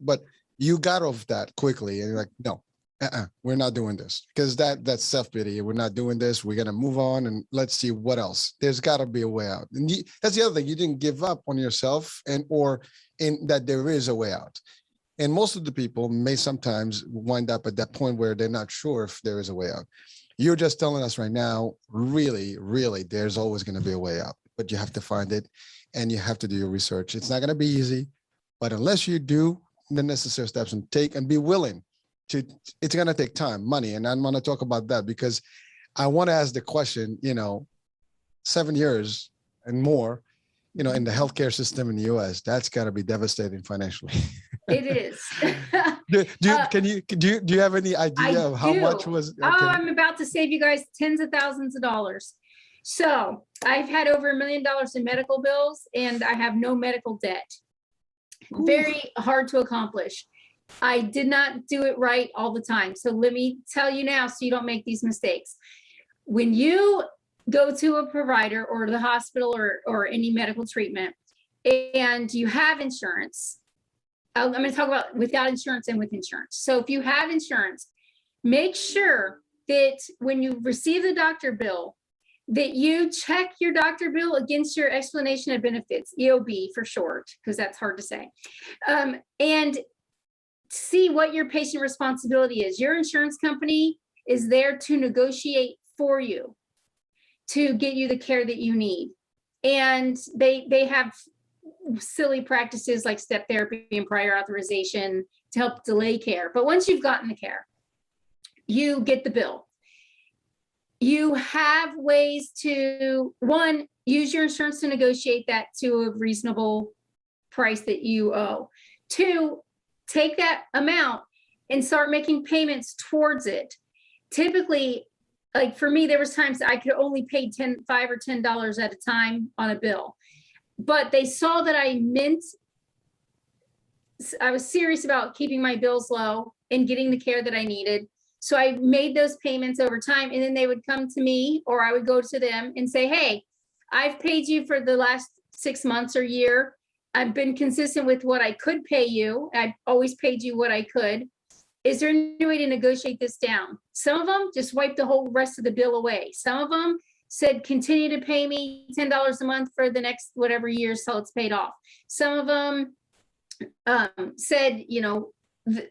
you got off that quickly and you're like, no, we're not doing this, because that's self-pity. We're not doing this. We're going to move on and let's see what else. There's got to be a way out. And that's the other thing. You didn't give up on yourself, or in that there is a way out. And most of the people may sometimes wind up at that point where they're not sure if there is a way out. You're just telling us right now, really, really, there's always going to be a way out, but you have to find it and you have to do your research. It's not going to be easy, but unless you do the necessary steps and be willing to, it's going to take time, money. And I'm going to talk about that because I want to ask the question, 7 years and more, in the healthcare system in the US, that's got to be devastating financially. It is. Do you have any idea of how much was? Okay. Oh, I'm about to save you guys tens of thousands of dollars. So I've had over $1 million in medical bills, and I have no medical debt. Ooh. Very hard to accomplish. I did not do it right all the time. So let me tell you now, so you don't make these mistakes. When you go to a provider or the hospital or any medical treatment, and you have insurance, I'm going to talk about without insurance and with insurance. So if you have insurance, make sure that when you receive the doctor bill, that you check your doctor bill against your explanation of benefits, EOB for short, because that's hard to say, and see what your patient responsibility is. Your insurance company is there to negotiate for you, to get you the care that you need. And they have silly practices like step therapy and prior authorization to help delay care. But once you've gotten the care, you get the bill. You have ways to, one, use your insurance to negotiate that to a reasonable price that you owe. Two, take that amount and start making payments towards it. Typically, like for me, there was times I could only pay $5 or $10 at a time on a bill, but they saw that I was serious about keeping my bills low and getting the care that I needed. So I made those payments over time, and then they would come to me or I would go to them and say, hey, I've paid you for the last 6 months or year. I've been consistent with what I could pay you. I've always paid you what I could. Is there any way to negotiate this down? Some of them just wiped the whole rest of the bill away. Some of them said, continue to pay me $10 a month for the next whatever years till it's paid off. Some of them said,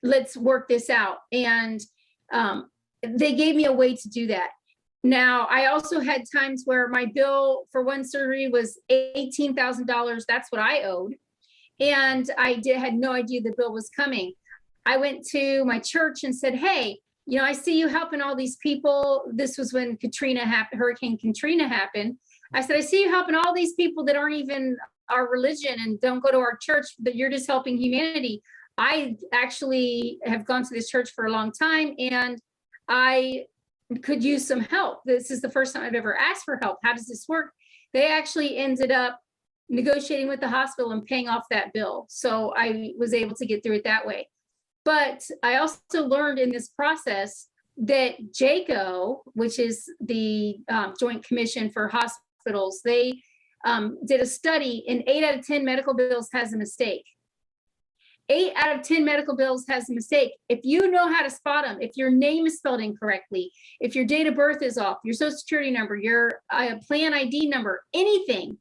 let's work this out. And they gave me a way to do that. Now, I also had times where my bill for one surgery was $18,000. That's what I owed. And I had no idea the bill was coming. I went to my church and said, hey, I see you helping all these people. This was when Hurricane Katrina happened. I said, I see you helping all these people that aren't even our religion and don't go to our church, but you're just helping humanity. I actually have gone to this church for a long time, and I could use some help. This is the first time I've ever asked for help. How does this work? They actually ended up negotiating with the hospital and paying off that bill. So I was able to get through it that way. But I also learned in this process that JCAHO, which is the Joint Commission for Hospitals, they did a study, and 8 out of 10 medical bills has a mistake. 8 out of 10 medical bills has a mistake. If you know how to spot them, if your name is spelled incorrectly, if your date of birth is off, your social security number, your plan ID number, anything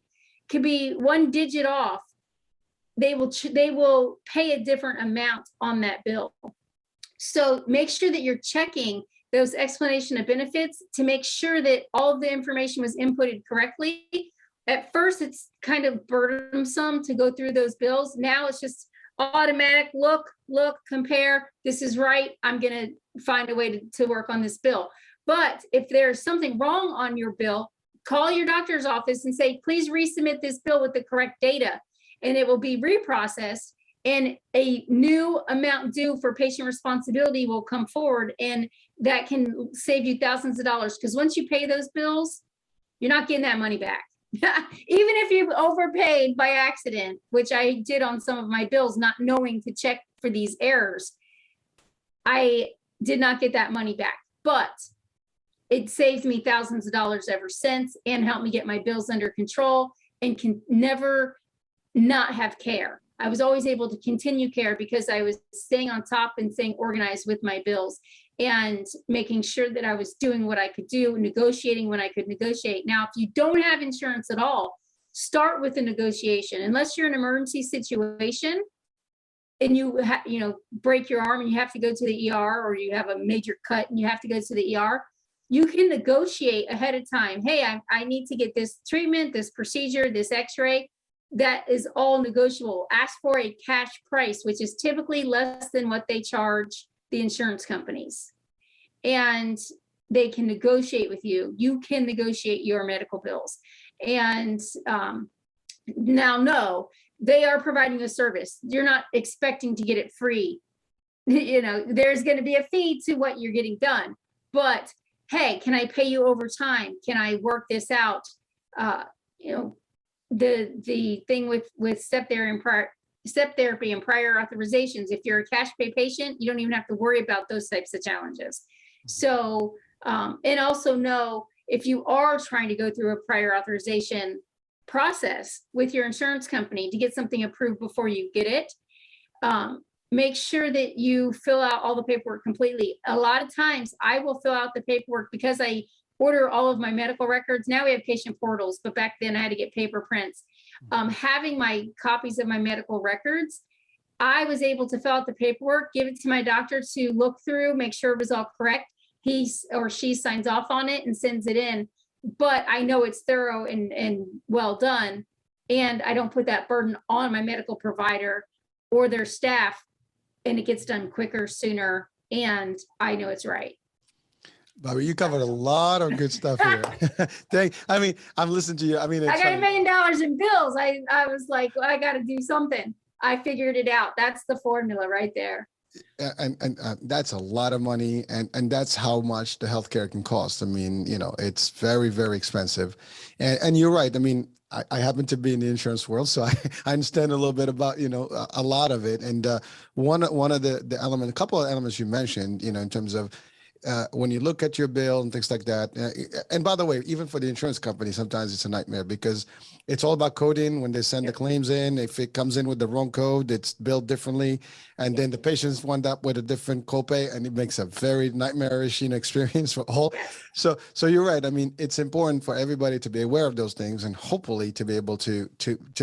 could be 1 digit off, they will pay a different amount on that bill. So make sure that you're checking those explanation of benefits to make sure that all of the information was inputted correctly. At first, it's kind of burdensome to go through those bills. Now it's just automatic, look, compare, this is right. I'm gonna find a way to work on this bill. But if there's something wrong on your bill, call your doctor's office and say, please resubmit this bill with the correct data, and it will be reprocessed. and a new amount due for patient responsibility will come forward, and that can save you thousands of dollars. Because once you pay those bills, you're not getting that money back. Even if you've overpaid by accident, which I did on some of my bills, not knowing to check for these errors, I did not get that money back. But it saves me thousands of dollars ever since, and helped me get my bills under control, and can never not have care. I was always able to continue care because I was staying on top and staying organized with my bills, and making sure that I was doing what I could do, negotiating when I could negotiate. Now, if you don't have insurance at all, start with a negotiation. Unless you're in an emergency situation and you break your arm and you have to go to the ER, or you have a major cut and you have to go to the ER, you can negotiate ahead of time. Hey, I need to get this treatment, this procedure, this x-ray. That is all negotiable. Ask for a cash price, which is typically less than what they charge the insurance companies, and they can negotiate with you. You can negotiate your medical bills. And now, no, they are providing a service. You're not expecting to get it free. There's going to be a fee to what you're getting done. But hey, can I pay you over time? Can I work this out? The thing with step therapy and prior authorizations, if you're a cash pay patient, you don't even have to worry about those types of challenges. So, and also know, if you are trying to go through a prior authorization process with your insurance company to get something approved before you get it, make sure that you fill out all the paperwork completely. A lot of times I will fill out the paperwork because I order all of my medical records. Now we have patient portals, but back then I had to get paper prints. Having my copies of my medical records, I was able to fill out the paperwork, give it to my doctor to look through, make sure it was all correct. He or she signs off on it and sends it in, but I know it's thorough and well done. And I don't put that burden on my medical provider or their staff, and it gets done quicker, sooner, and I know it's right. Bobby, you covered a lot of good stuff here. I'm listening to you. I got $1 million in bills. I was like, well, I got to do something. I figured it out. That's the formula right there. And that's a lot of money, and that's how much the healthcare can cost. I mean, it's very, very expensive, and you're right. I mean, I happen to be in the insurance world, so I understand a little bit about a lot of it. And one of the element, a couple of elements you mentioned, in terms of when you look at your bill and things like that. And by the way, even for the insurance company, sometimes it's a nightmare because it's all about coding. When they send the claims in, if it comes in with the wrong code, it's billed differently. And then the patients wind up with a different copay, and it makes a very nightmarish experience for all. So you're right. I mean, it's important for everybody to be aware of those things, and hopefully to be able to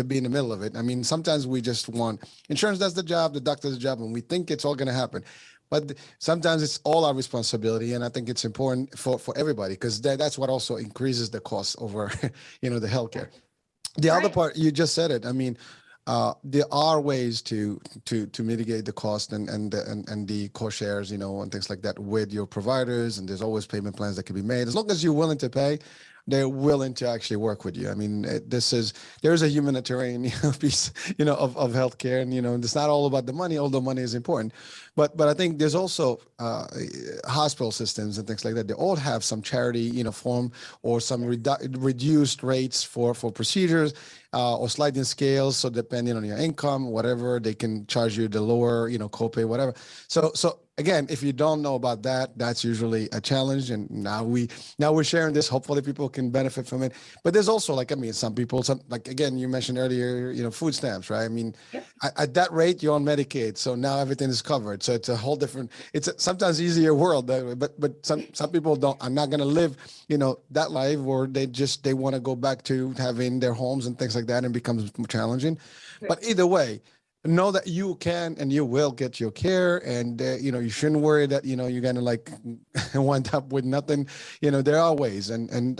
be in the middle of it. I mean, sometimes we just want insurance does the job, the doctor does the job, and we think it's all going to happen. But sometimes it's all our responsibility, and I think it's important for everybody, because that's what also increases the cost over, the healthcare. The other part, you just said it. I mean, there are ways to mitigate the cost and the cost shares, and things like that with your providers. And there's always payment plans that can be made as long as you're willing to pay. They're willing to actually work with you. I mean, there's a humanitarian piece, of healthcare, and it's not all about the money, although money is important. But I think there's also hospital systems and things like that. They all have some charity, form, or some reduced rates for procedures, or sliding scales. So depending on your income, whatever, they can charge you the lower, copay, whatever. So again, if you don't know about that, that's usually a challenge. And now we're sharing this. Hopefully people can benefit from it. But there's also, some people, again, you mentioned earlier, food stamps, right? I mean, at that rate, you're on Medicaid. So now everything is covered. So it's a whole different, it's a sometimes easier world. But some people are not going to live, that life, or they want to go back to having their homes and things like that, and it becomes challenging. Right. But either way, know that you can and you will get your care, and you shouldn't worry that you're gonna wind up with nothing. There are ways, and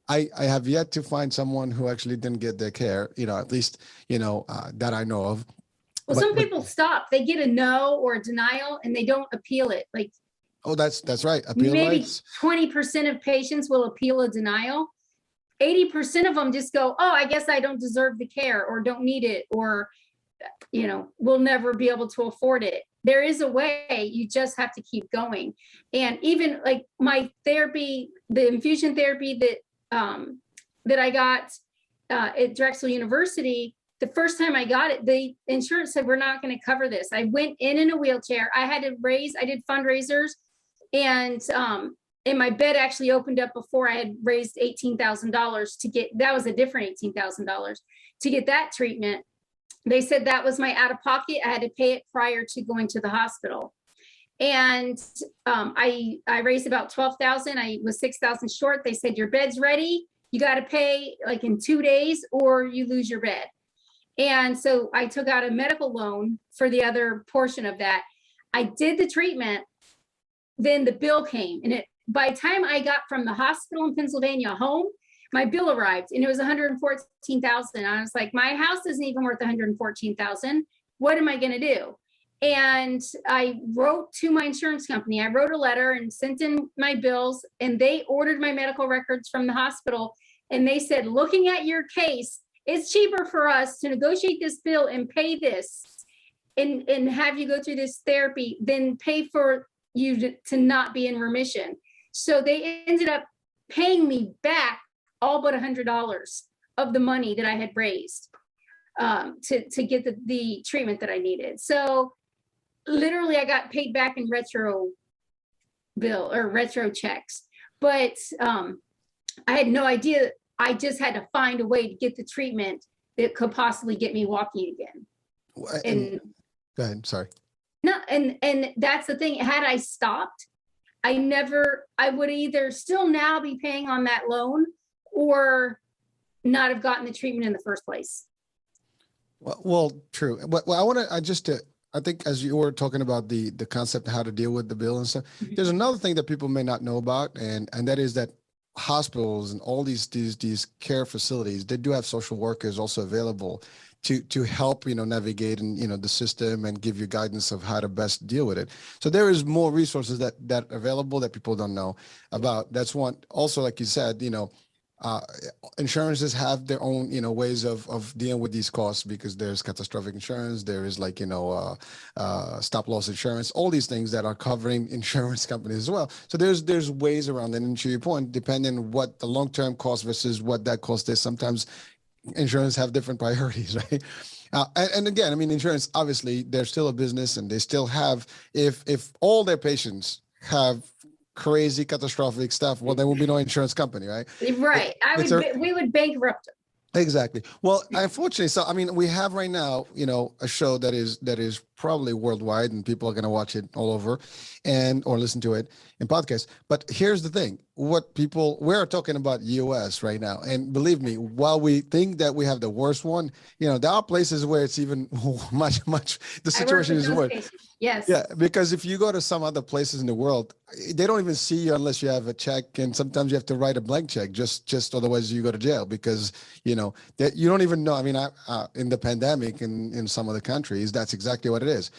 I have yet to find someone who actually didn't get their care, at least that I know of. Well, some people stop. They get a no or a denial, and they don't appeal it. Oh, that's right. Appeal maybe rights. 20% of patients will appeal a denial. 80% of them just go, oh, I guess I don't deserve the care, or don't need it, or we'll never be able to afford it. There is a way, you just have to keep going. And even like my therapy, the infusion therapy that I got at Drexel University, the first time I got it, the insurance said, we're not going to cover this. I went in a wheelchair. I did fundraisers, and my bed actually opened up before I had raised $18,000 to get, that was a different $18,000 to get that treatment. They said that was my out of pocket. I had to pay it prior to going to the hospital. And I raised about $12,000. I was $6,000 short. They said, your bed's ready. You got to pay like in 2 days or you lose your bed. And so I took out a medical loan for the other portion of that. I did the treatment. Then the bill came, and by the time I got from the hospital in Pennsylvania home, my bill arrived, and it was $114,000. I was like, my house isn't even worth $114,000. What am I going to do? And I wrote to my insurance company. I wrote a letter and sent in my bills, and they ordered my medical records from the hospital. And they said, looking at your case, it's cheaper for us to negotiate this bill and pay this and have you go through this therapy than pay for you to not be in remission. So they ended up paying me back all but $100 of the money that I had raised to get the treatment that I needed. So literally I got paid back in retro bill or retro checks, but I had no idea. I just had to find a way to get the treatment that could possibly get me walking again. And go ahead, sorry. No, and that's the thing. Had I stopped, I would either still now be paying on that loan or not have gotten the treatment in the first place. Well, true. Well, I think as you were talking about the concept of how to deal with the bill and stuff, there's another thing that people may not know about, and that is that hospitals and all these care facilities, they do have social workers also available to help, navigate and, the system and give you guidance of how to best deal with it. So there is more resources that available that people don't know about. That's one. Also, like you said, insurances have their own, ways of dealing with these costs, because there's catastrophic insurance, there is like, stop loss insurance, all these things that are covering insurance companies as well. So there's ways around it. And to your point, depending on what the long-term cost versus what that cost is, sometimes insurance have different priorities, right? And again, I mean, insurance, obviously, they're still a business, and they still have, if all their patients have crazy catastrophic stuff, well, there will be no insurance company, right? Right. We would bankrupt them. Exactly. Well, unfortunately, so I mean, we have right now, a show that is probably worldwide, and people are going to watch it all over, or listen to it in podcasts. But here's the thing: we're talking about US right now, and believe me, while we think that we have the worst one, there are places where it's even much the situation is worse. Yes. Yeah, because if you go to some other places in the world, they don't even see you unless you have a check, and sometimes you have to write a blank check, just otherwise you go to jail, because that you don't even know. I mean, in the pandemic in some of the countries, that's exactly what it is.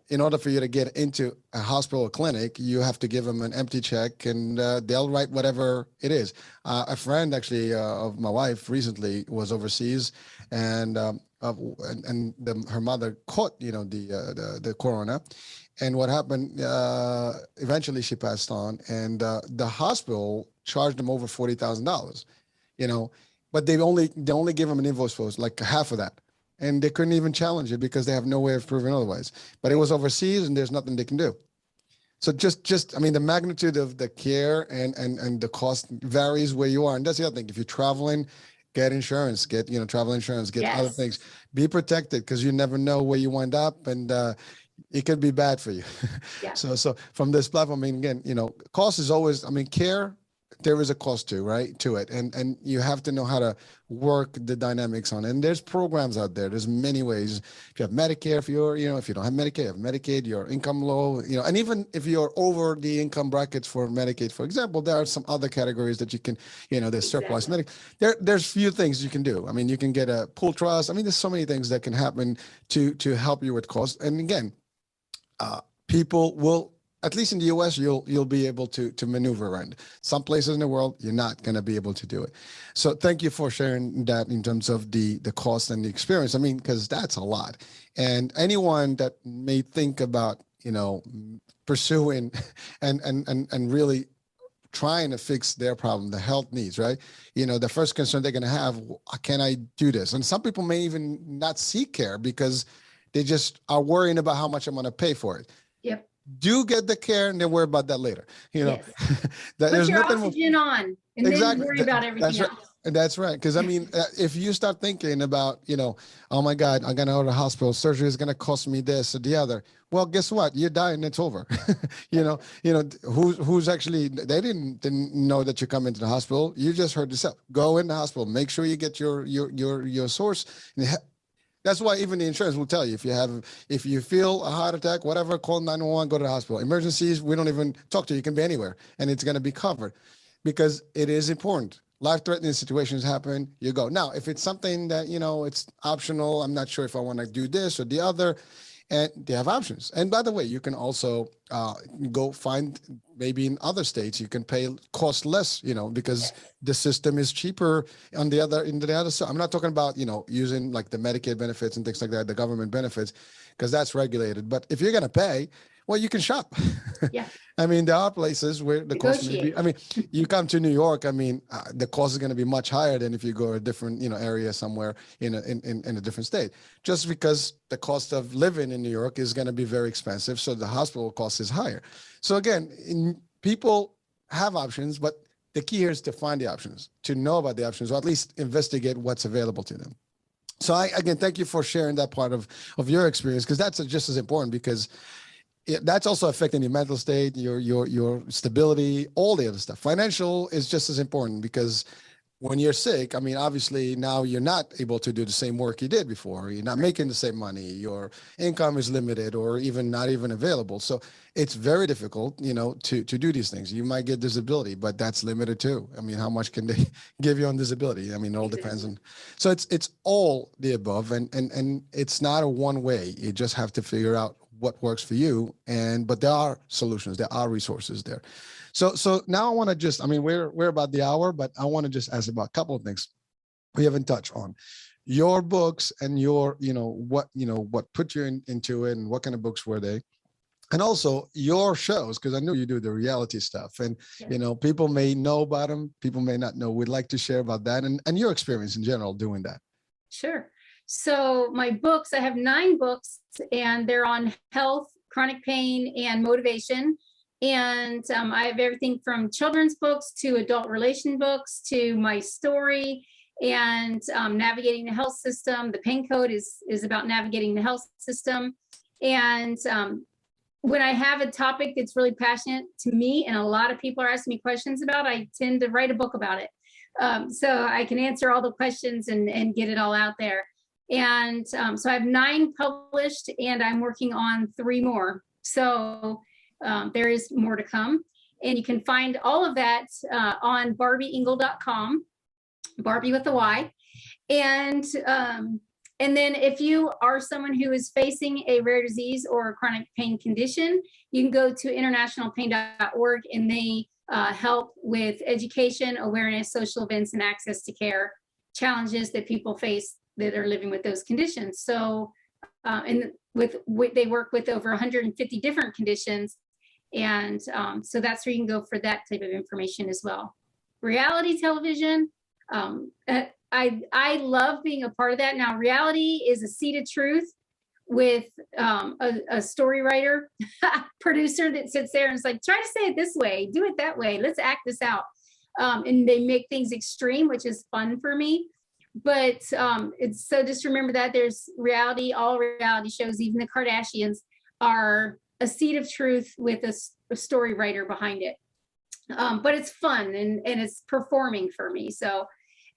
In order for you to get into a hospital or clinic, you have to give them an empty check, and they'll write whatever it is. A friend actually of my wife recently was overseas, and her mother caught the corona, and what happened? Eventually, she passed on, and the hospital charged them over $40,000. But they only gave them an invoice for like half of that. And they couldn't even challenge it because they have no way of proving otherwise. But it was overseas, and there's nothing they can do. So I mean, the magnitude of the care and the cost varies where you are. And that's the other thing. If you're traveling, get insurance, get travel insurance, get other things. Be protected, because you never know where you wind up, and it could be bad for you. Yeah. So from this platform, I mean, again, cost is always. I mean, care, there is a cost to it, and you have to know how to work the dynamics on it. And there's programs out there. There's many ways. If you have Medicare, if you don't have Medicare, you have Medicaid, your income low, and even if you're over the income brackets for Medicaid, for example, there are some other categories that you can, there's surplus Medicaid. There's few things you can do. I mean, you can get a pool trust. I mean, there's so many things that can happen to help you with cost. And again, people will at least in the US, you'll be able to maneuver around. Some places in the world, you're not going to be able to do it. So thank you for sharing that in terms of the cost and the experience. I mean, because that's a lot. And anyone that may think about, pursuing and really trying to fix their problem, the health needs, right? The first concern they're going to have, can I do this? And some people may even not seek care because they just are worrying about how much I'm going to pay for it. Yep. Do get the care and then worry about that later. Yes. That Put your oxygen on and Exactly. then worry about everything else. That's right. Because I mean, if you start thinking about, oh my God, I'm going to go to the hospital, surgery is going to cost me this or the other. Well, guess what? You're dying. It's over. Who's actually, they didn't know that you come into the hospital. You just heard yourself. Go in the hospital. Make sure you get your source. That's why even the insurance will tell you if you feel a heart attack, whatever, call 911, go to the hospital. Emergencies, we don't even talk to you. You can be anywhere and it's going to be covered because it is important. Life-threatening situations happen, you go. Now, if it's something that, it's optional, I'm not sure if I want to do this or the other, and they have options. And by the way, you can also go find, maybe in other states, you can cost less, because the system is cheaper in the other side. I'm not talking about, using like the Medicaid benefits and things like that, the government benefits, because that's regulated. But if you're going to pay, well, you can shop. Yeah. I mean, there are places where the cost may be, I mean, you come to New York, I mean, the cost is going to be much higher than if you go to a different, area somewhere in a different state, just because the cost of living in New York is going to be very expensive. So the hospital cost is higher. So again, people have options, but the key here is to find the options, to know about the options, or at least investigate what's available to them. So again, thank you for sharing that part of your experience, because that's just as important, because that's also affecting your mental state, your stability, all the other stuff. Financial is just as important, because when you're sick, I mean, obviously now you're not able to do the same work you did before. You're not making the same money. Your income is limited or even not even available. So it's very difficult, to do these things. You might get disability, but that's limited too. I mean, how much can they give you on disability? I mean, it all depends on. So it's all the above, and it's not a one way. You just have to figure out what works for you. But there are solutions, there are resources there. So now I want to just, I mean, we're about the hour, but I want to just ask about a couple of things we haven't touched on. Your books and your, what put you into it, and what kind of books were they? And also your shows, because I know you do the reality stuff, and, people may know about them, people may not know. We'd like to share about that and your experience in general doing that. Sure. So my books, I have 9 books, and they're on health, chronic pain, and motivation. And I have everything from children's books to adult relation books to my story and navigating the health system. The pain code is about navigating the health system. And when I have a topic that's really passionate to me and a lot of people are asking me questions about, I tend to write a book about it. So I can answer all the questions and get it all out there. And so I have 9 published, and I'm working on 3 more. So there is more to come. And you can find all of that on barbieengle.com, Barbie with a Y. And then if you are someone who is facing a rare disease or a chronic pain condition, you can go to internationalpain.org, and they help with education, awareness, social events, and access to care challenges that people face that are living with those conditions. So, and they work with over 150 different conditions. And so that's where you can go for that type of information as well. Reality television, I love being a part of that. Now, reality is a seed of truth with a story writer, producer that sits there and is like, try to say it this way, do it that way, let's act this out. And they make things extreme, which is fun for me. But it's so just remember that there's reality, all reality shows, even the Kardashians are a seed of truth with a story writer behind it. But it's fun and it's performing for me. So,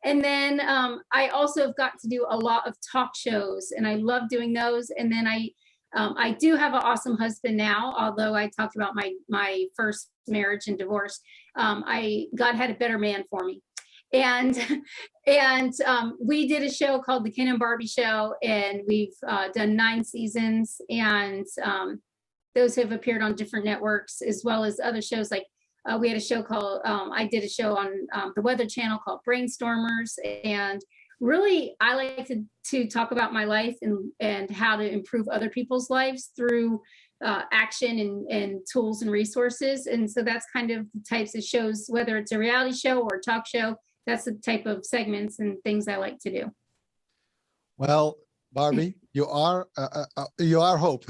and then I also have got to do a lot of talk shows, and I love doing those. And then I do have an awesome husband now, although I talked about my first marriage and divorce. God had a better man for me. And we did a show called The Ken and Barbie Show, and we've done 9 seasons. And those have appeared on different networks, as well as other shows. Like we had a show called, I did a show on the Weather Channel called Brainstormers. And really, I like to talk about my life and how to improve other people's lives through action and tools and resources. And so that's kind of the types of shows, whether it's a reality show or a talk show, that's the type of segments and things I like to do. Well, Barbie, you are Hope.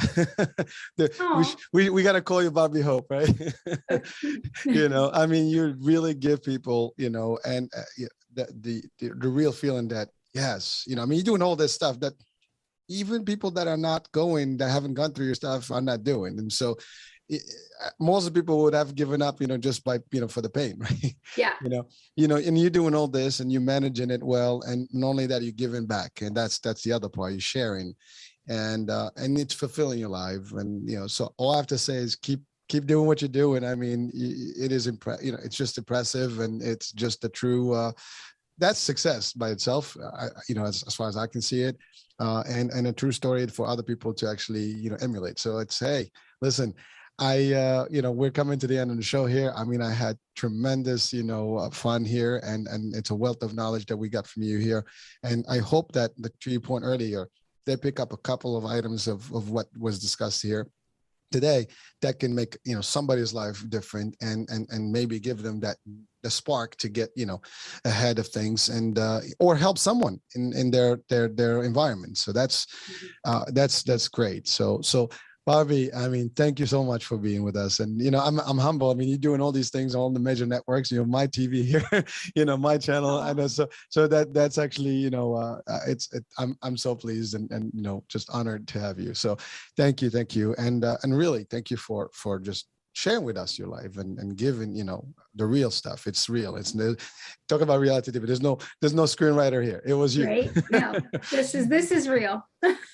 We got to call you Barbie Hope, right? I mean, you really give people, and the real feeling that, yes, I mean, you're doing all this stuff that even people that are not going, that haven't gone through your stuff are not doing. And so most of the people would have given up, just by, for the pain, right? Yeah. And you're doing all this and you're managing it well. And not only that, you're giving back. And that's the other part, you're sharing, and it's fulfilling your life. And, so all I have to say is keep doing what you're doing. I mean, it is, it's just impressive, and it's just a true, that's success by itself, as far as I can see it, and a true story for other people to actually, emulate. So it's, hey, listen, we're coming to the end of the show here. I mean, I had tremendous, fun here, and it's a wealth of knowledge that we got from you here. And I hope that, to your point earlier, they pick up a couple of items of what was discussed here today that can make, somebody's life different, and maybe give them the spark to get, ahead of things, and or help someone in their environment. So that's great. So Barbie, I mean, thank you so much for being with us. And, I'm humble. I mean, you're doing all these things on the major networks, my TV here, my channel. And so that's actually, I'm so pleased and just honored to have you. So thank you. And really thank you for just sharing with us your life and giving, the real stuff. It's real. It's talk about reality TV. There's no screenwriter here. It was you. Right? No, this is real.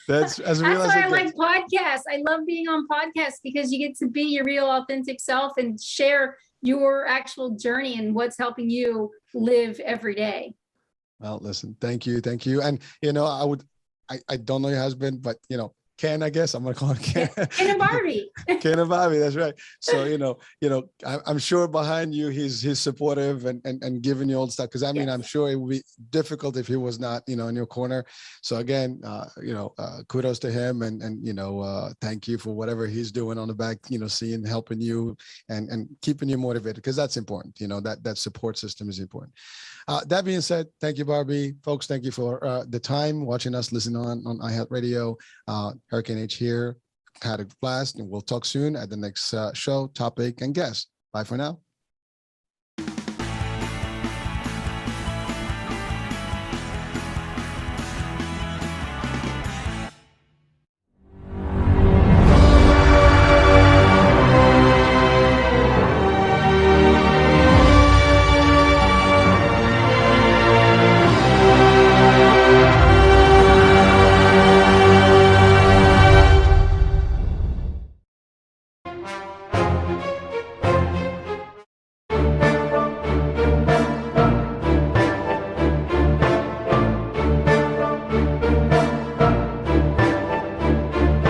That's as real as why it I like gets. podcasts. I love being on podcasts because you get to be your real authentic self and share your actual journey and what's helping you live every day. Well, listen, thank you. And, I don't know your husband, but, Ken, I guess I'm gonna call him Ken. Ken and Barbie. Ken and Barbie, that's right. So I'm sure behind you he's supportive and giving you all the stuff. Because I mean, Yes. I'm sure it would be difficult if he was not, in your corner. So again, kudos to him, and thank you for whatever he's doing on the back. Seeing, helping you, and keeping you motivated, because that's important. That support system is important. That being said, thank you, Barbie. Folks, thank you for the time watching us, listening on iHeartRadio. Hurricane H here. Had a blast, and we'll talk soon at the next show, topic, and guest. Bye for now.